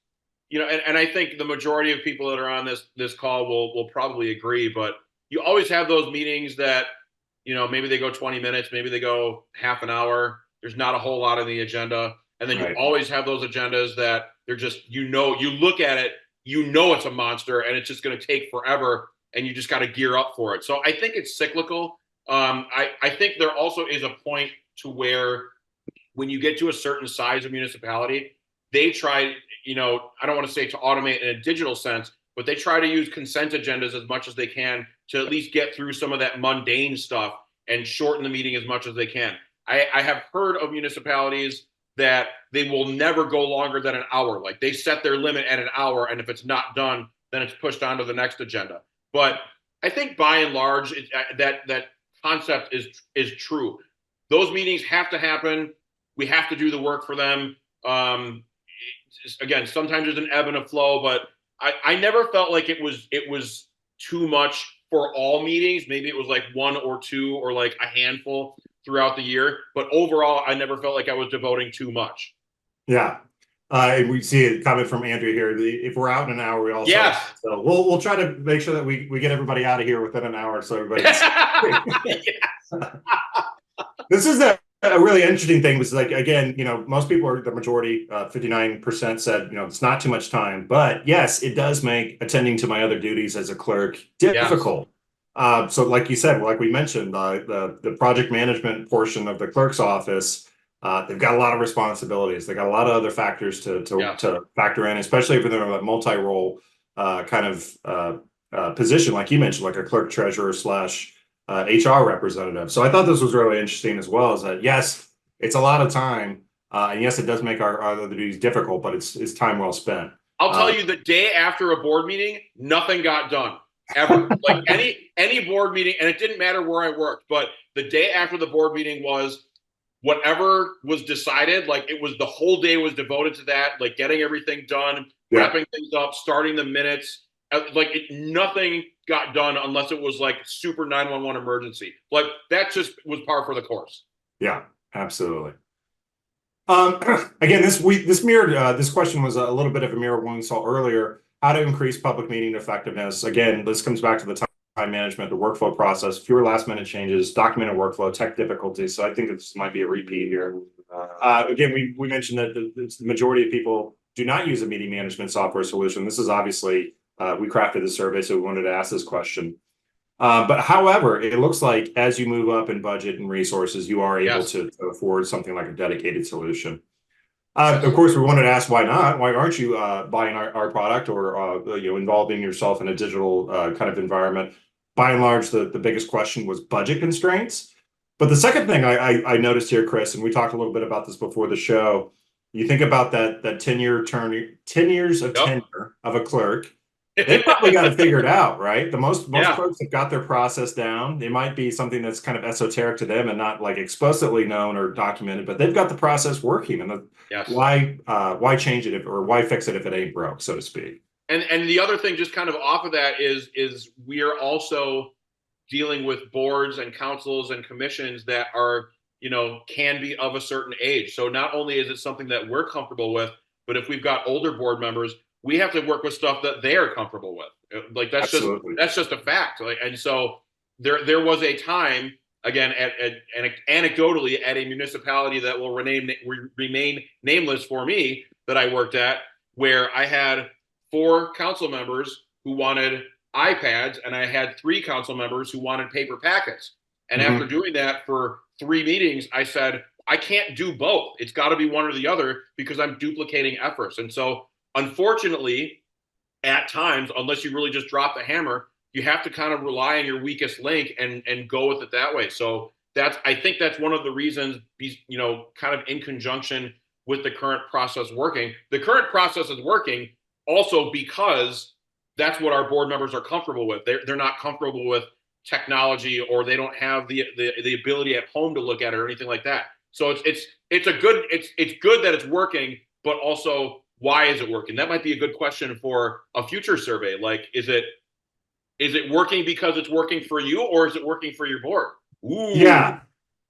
and I think the majority of people that are on this call will probably agree, but you always have those meetings that, maybe they go 20 minutes, maybe they go half an hour. There's not a whole lot on the agenda. And then you always have those agendas that they're just, you look at it, it's a monster and it's just going to take forever and you just got to gear up for it. So I think it's cyclical. I think there also is a point to where when you get to a certain size of municipality, they try, I don't want to say to automate in a digital sense, but they try to use consent agendas as much as they can to at least get through some of that mundane stuff and shorten the meeting as much as they can. I have heard of municipalities that they will never go longer than an hour. Like they set their limit at an hour, and if it's not done, then it's pushed on to the next agenda. But I think by and large, that concept is true. those meetings have to happen. We have to do the work for them. Again, sometimes there's an ebb and a flow, but I never felt like it was too much for all meetings. Maybe it was like one or two or like a handful throughout the year. But overall, I never felt like I was devoting too much. Yeah. And we see a comment from Andrew here. If we're out in an hour, we also Yes. So we'll try to make sure that we get everybody out of here within an hour, so everybody. Yes. This is a really interesting thing. Was like, again, most people are the majority. 59% said it's not too much time, but yes, it does make attending to my other duties as a clerk difficult. Yes. So, like you said, like we mentioned, the project management portion of the clerk's office. They've got a lot of responsibilities. They got a lot of other factors to factor in, especially if they're a multi-role kind of position, like you mentioned, like a clerk treasurer slash HR representative. So I thought this was really interesting as well, is that yes, it's a lot of time, and yes, it does make our other duties difficult, but it's time well spent. I'll tell you, the day after a board meeting, nothing got done ever. Like any board meeting, and it didn't matter where I worked, but the day after the board meeting was whatever was decided, like it was the whole day was devoted to that, like getting everything done, wrapping things up, starting the minutes. Like nothing got done unless it was like super 911 emergency. Like that just was par for the course. Yeah, absolutely. Again, this mirrored this question was a little bit of a mirror of one we saw earlier. How to increase public meeting effectiveness. Again, this comes back to the time management, the workflow process, fewer last minute changes, documented workflow, tech difficulties. So I think this might be a repeat here. Again, we mentioned that the majority of people do not use a meeting management software solution. This is obviously, we crafted the survey, so we wanted to ask this question. But however, it looks like as you move up in budget and resources, you are able to afford something like a dedicated solution. Of course, we wanted to ask why not? Why aren't you buying our product or involving yourself in a digital kind of environment? By and large, the biggest question was budget constraints. But the second thing I noticed here, Chris, and we talked a little bit about this before the show, you think about that 10-year term, 10 years of tenure of a clerk. They probably got it figured out, right? Most clerks have got their process down. It might be something that's kind of esoteric to them and not like explicitly known or documented, but they've got the process working. And why change it or why fix it if it ain't broke, so to speak? And the other thing, just kind of off of that, is we are also dealing with boards and councils and commissions that are can be of a certain age. So not only is it something that we're comfortable with, but if we've got older board members, we have to work with stuff that they are comfortable with. Like that's just a fact. Like, and so there was a time, again, anecdotally at a municipality that will remain nameless for me, that I worked at, where I had 4 council members who wanted iPads and I had 3 council members who wanted paper packets. And after doing that for 3 meetings, I said, I can't do both. It's got to be one or the other because I'm duplicating efforts. And so unfortunately, at times, unless you really just drop the hammer, you have to kind of rely on your weakest link and go with it that way. So I think that's one of the reasons, kind of in conjunction with the current process working. The current process is working also because that's what our board members are comfortable with. They're not comfortable with technology, or they don't have the ability at home to look at it or anything like that. So it's good that it's working, but also, why is it working? That might be a good question for a future survey. Like, is it working because it's working for you, or is it working for your board? Ooh. Yeah.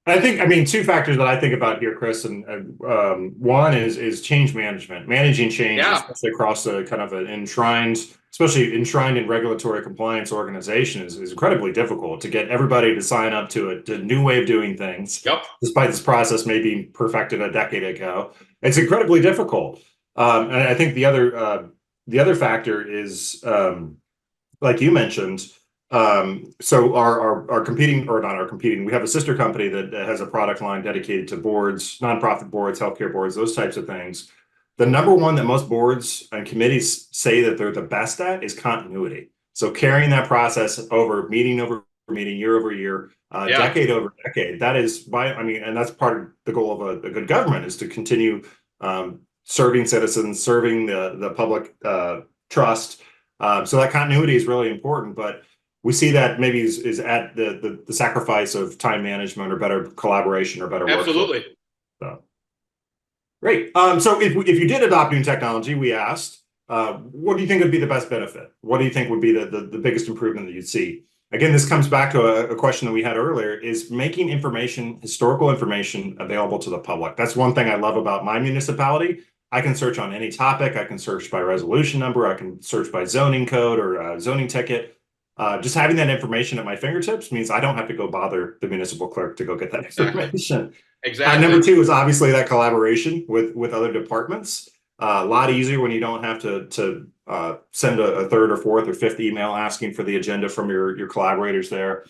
I mean, 2 factors that I think about here, Chris, and one is change management, managing change, especially across a kind of an enshrined in regulatory compliance organization is incredibly difficult to get everybody to sign up to a new way of doing things. Despite this process maybe perfected a decade ago, it's incredibly difficult. And I think the other factor is, like you mentioned, so our competing, or not our competing, we have a sister company that has a product line dedicated to boards, nonprofit boards, healthcare boards, those types of things. The number one that most boards and committees say that they're the best at is continuity. So carrying that process over meeting, year over year, decade over decade. That is and that's part of the goal of a good government, is to continue serving citizens, serving the public trust. So that continuity is really important. But we see that maybe is at the sacrifice of time management or better collaboration or better workflow. Absolutely. So great. So if you did adopt new technology, we asked, what do you think would be the best benefit? What do you think would be the biggest improvement that you'd see? Again, this comes back to a question that we had earlier, is making historical information available to the public. That's one thing I love about my municipality. I can search on any topic. I can search by resolution number. I can search by zoning code or zoning ticket. Just having that information at my fingertips means I don't have to go bother the municipal clerk to go get that information. Exactly. Number two is obviously that collaboration with other departments. A lot easier when you don't have to send a third or fourth or fifth email asking for the agenda from your collaborators there.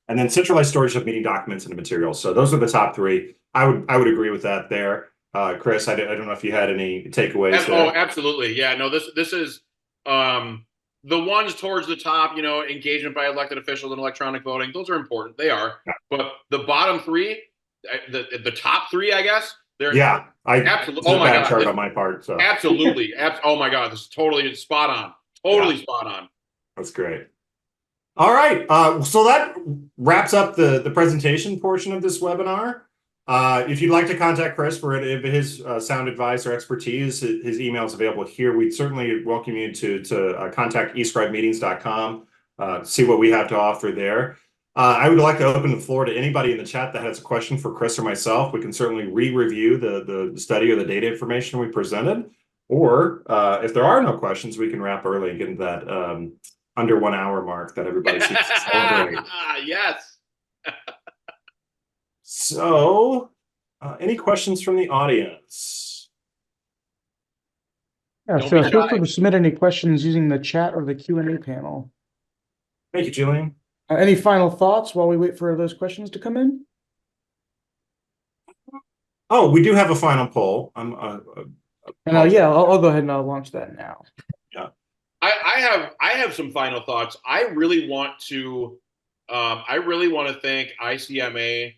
And then centralized storage of meeting documents and materials. So those are the top three. I would agree with that there. Chris, I don't know if you had any takeaways there. Oh, absolutely. Yeah, no, this is the ones towards the top, engagement by elected officials and electronic voting. Those are important. They are. Yeah. But the bottom three, the top three, I guess, they're absolutely. Oh my God, chart on my part. So absolutely. Oh my God, this is totally spot on. Totally spot on. That's great. All right. So that wraps up the presentation portion of this webinar. If you'd like to contact Chris for any of his sound advice or expertise, his email is available here. We'd certainly welcome you to contact escribemeetings.com, see what we have to offer there. I would like to open the floor to anybody in the chat that has a question for Chris or myself. We can certainly re-review the study or the data information we presented. Or if there are no questions, we can wrap early and get into that under 1 hour mark that everybody seems to celebrate. Yes. So, any questions from the audience? Yeah, so feel free to submit any questions using the chat or the Q&A panel. Thank you, Julian. Any final thoughts while we wait for those questions to come in? Oh, we do have a final poll. Yeah, I'll go ahead and I'll launch that now. Yeah, I have some final thoughts. I really want to thank ICMA,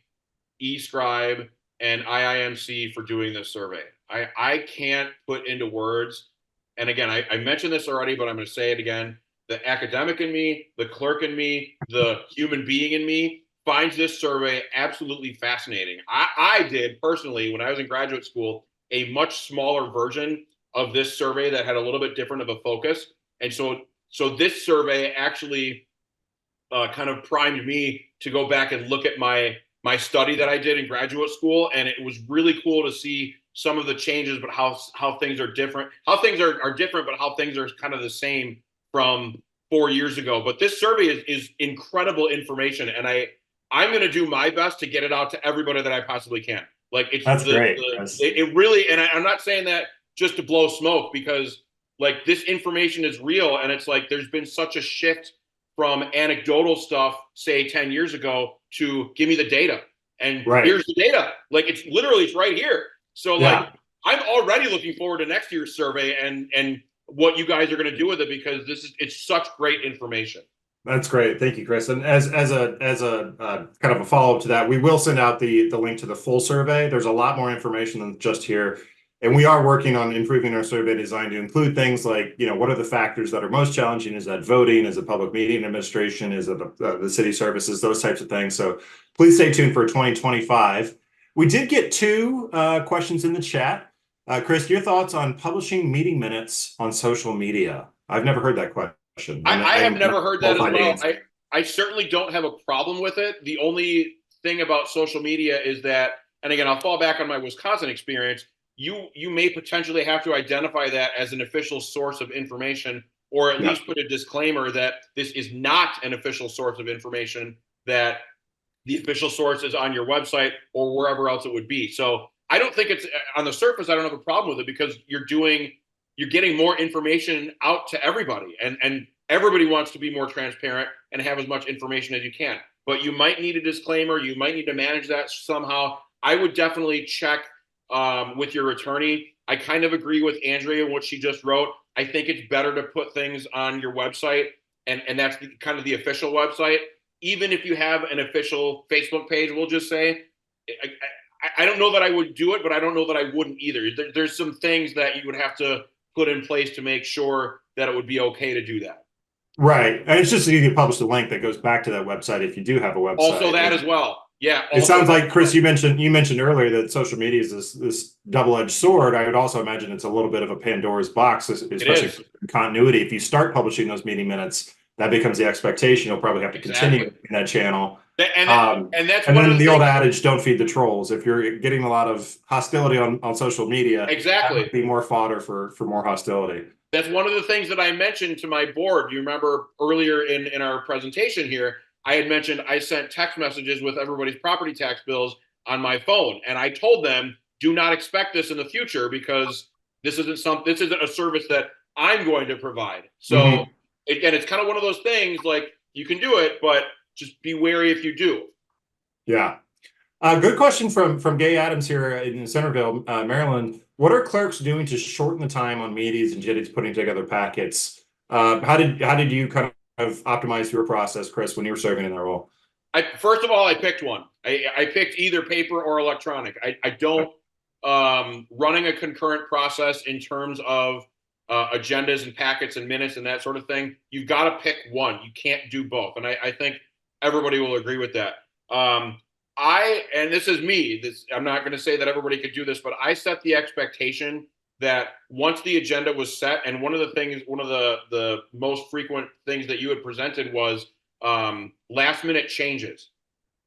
eScribe, and IIMC for doing this survey. I can't put into words, and again, I mentioned this already, but I'm going to say it again. The academic in me, the clerk in me, the human being in me finds this survey absolutely fascinating. I did personally, when I was in graduate school, a much smaller version of this survey that had a little bit different of a focus. And so this survey actually kind of primed me to go back and look at my study that I did in graduate school. And it was really cool to see some of the changes, but how things are different, but how things are kind of the same from 4 years ago. But this survey is incredible information, and I'm going to do my best to get it out to everybody that I possibly can. Like that's great. It really, and I'm not saying that just to blow smoke, because like this information is real, and it's like there's been such a shift from anecdotal stuff, say 10 years ago, to give me the data, and here's the data. Like it's right here. So like I'm already looking forward to next year's survey and what you guys are going to do with it, because it's such great information. That's great. Thank you, Chris. And as a kind of a follow-up to that, we will send out the link to the full survey. There's a lot more information than just here. And we are working on improving our survey design to include things like, what are the factors that are most challenging? Is that voting? Is it public meeting administration? Is it the city services? Those types of things. So please stay tuned for 2025. We did get 2 questions in the chat. Chris, your thoughts on publishing meeting minutes on social media? I've never heard that question. I have never heard that as well. I certainly don't have a problem with it. The only thing about social media is that, and again, I'll fall back on my Wisconsin experience, you may potentially have to identify that as an official source of information, or at least put a disclaimer that this is not an official source of information, that the official source is on your website or wherever else it would be. So I don't think it's, on the surface, I don't have a problem with it, because you're getting more information out to everybody, and everybody wants to be more transparent and have as much information as you can. But you might need a disclaimer. You might need to manage that somehow. I would definitely check with your attorney. I kind of agree with Andrea and what she just wrote. I think it's better to put things on your website, and that's kind of the official website. Even if you have an official Facebook page, we'll just say, I don't know that I would do it, but I don't know that I wouldn't either. There's some things that you would have to put in place to make sure that it would be okay to do that. Right. And it's just you can publish the link that goes back to that website if you do have a website. Also that And as well. Yeah. it Also sounds that like, as Chris, well. you mentioned earlier that social media is this double-edged sword. I would also imagine it's a little bit of a Pandora's box, It especially is. for continuity. If you start publishing those meeting minutes, that becomes the expectation. You'll probably have to continue Exactly. in that channel. And that's And one of then the the old things. adage, don't feed the trolls. If you're getting a lot of hostility on social media, that Exactly. would be more fodder for more hostility. That's one of the things that I mentioned to my board. You remember earlier in our presentation here, I had mentioned I sent text messages with everybody's property tax bills on my phone. And I told them, do not expect this in the future because this isn't a service that I'm going to provide. So Mhm. again, it's kind of one of those things like you can do it, but just be wary if you do. Yeah. Good question from Gay Adams here in Centerville, Maryland. What are clerks doing to shorten the time on meetings and JD's putting together packets? How did you kind of optimize your process, Chris, when you were serving in that role? First of all, I picked one. I picked either paper or electronic. I don't running a concurrent process in terms of agendas and packets and minutes and that sort of thing. You've got to pick one. You can't do both, and I think everybody will agree with that. And this is me. I'm not going to say that everybody could do this, but I set the expectation that once the agenda was set, and one of the most frequent things that you had presented was last minute changes.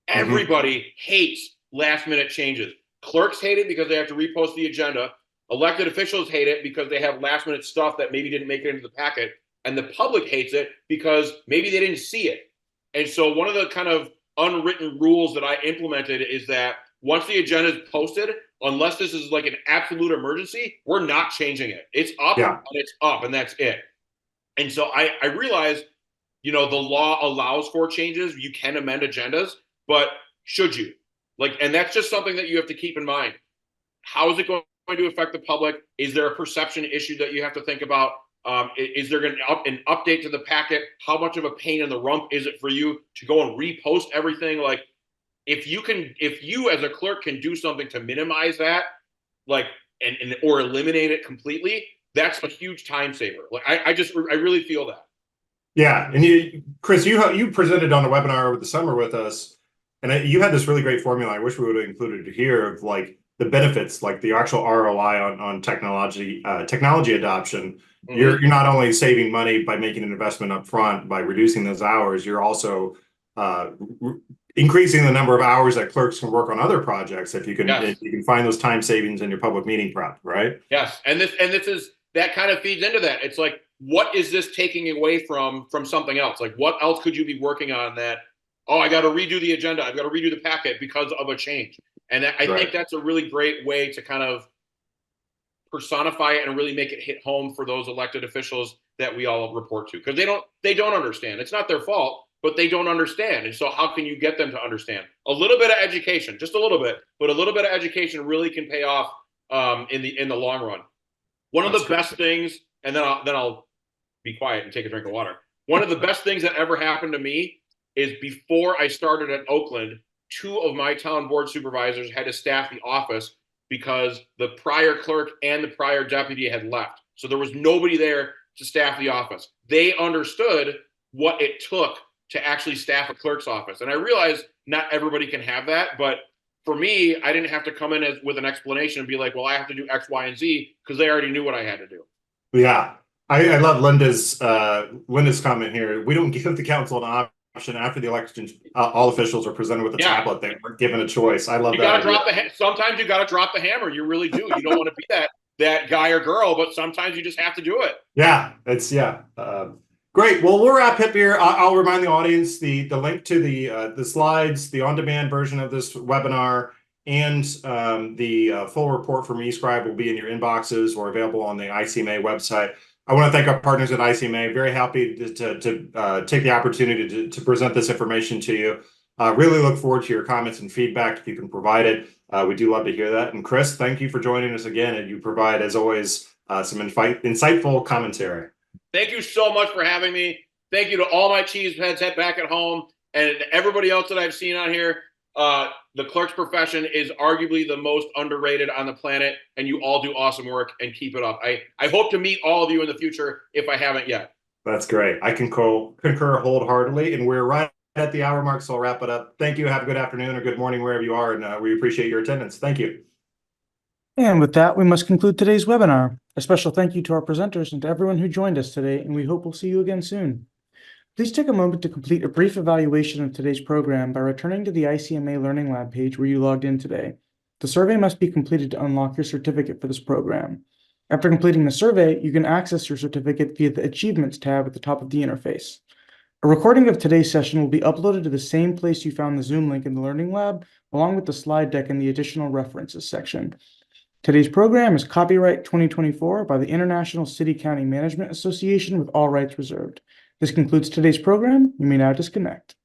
Mhm. Everybody hates last minute changes. Clerks hate it because they have to repost the agenda. Elected officials hate it because they have last minute stuff that maybe didn't make it into the packet. And the public hates it because maybe they didn't see it. And so one of the kind of unwritten rules that I implemented is that once the agenda is posted, unless this is like an absolute emergency, we're not changing it. It's up Yeah. and it's up, and that's it. And so I realized, the law allows for changes. You can amend agendas, but should you? And that's just something that you have to keep in mind. How is it going to affect the public? Is there a perception issue that you have to think about? Is there going to an update to the packet? How much of a pain in the rump is it for you to go and repost everything? If you as a clerk can do something to minimize that, like or eliminate it completely, that's a huge time saver. I really feel that. Yeah, and Chris, you presented on a webinar over the summer with us, and you had this really great formula. I wish we would have included it here of like the benefits, like the actual ROI on technology adoption. Mm-hmm. You're not only saving money by making an investment up front by reducing those hours, you're also increasing the number of hours that clerks can work on other projects if Yes. you can find those time savings in your public meeting prep, right? Yes, and this is that kind of feeds into that. It's like, what is this taking away from something else? Like, what else could you be working on that? Oh, I got to redo the agenda. I've got to redo the packet because of a change. And I think Right. that's a really great way to kind of personify it and really make it hit home for those elected officials that we all report to, because they don't understand. It's not their fault, but they don't understand. And so how can you get them to understand? A little bit of education, just a little bit, but a little bit of education really can pay off in the long run. One of That's the great. best things, and then I'll be quiet and take a drink of water. One of the best things that ever happened to me is before I started at Oakland, two of my town board supervisors had to staff the office because the prior clerk and the prior deputy had left. So there was nobody there to staff the office. They understood what it took to actually staff a clerk's office. And I realized not everybody can have that, but for me, I didn't have to come in with an explanation and be like, well, I have to do X, Y, and Z, because they already knew what I had to do. Yeah, I love Linda's comment here. We don't give the council an option after the election. All officials are presented with a Yeah. tablet. They weren't given a choice. I love You that got to idea. drop sometimes you got to drop the hammer. You really do. You don't want to be that guy or girl, but sometimes you just have to do it. Yeah, great. Well, we'll wrap up here. I'll remind the audience the link to the slides, the on-demand version of this webinar, and the full report from eScribe will be in your inboxes or available on the ICMA website. I want to thank our partners at ICMA. Very happy to take the opportunity to present this information to you. Really look forward to your comments and feedback if you can provide it. We do love to hear that. And Chris, thank you for joining us again. And you provide, as always, some insightful commentary. Thank you so much for having me. Thank you to all my cheese heads back at home and everybody else that I've seen on here. The clerk's profession is arguably the most underrated on the planet, and you all do awesome work and keep it up. I hope to meet all of you in the future if I haven't yet. That's great. I concur wholeheartedly, and we're right at the hour mark, so I'll wrap it up. Thank you. Have a good afternoon or good morning wherever you are, and we appreciate your attendance. Thank you. And with that, we must conclude today's webinar. A special thank you to our presenters and to everyone who joined us today, and we hope we'll see you again soon. Please take a moment to complete a brief evaluation of today's program by returning to the ICMA Learning Lab page where you logged in today. The survey must be completed to unlock your certificate for this program. After completing the survey, you can access your certificate via the Achievements tab at the top of the interface. A recording of today's session will be uploaded to the same place you found the Zoom link in the Learning Lab, along with the slide deck in the Additional References section. Today's program is copyright 2024 by the International City County Management Association with all rights reserved. This concludes today's program. You may now disconnect.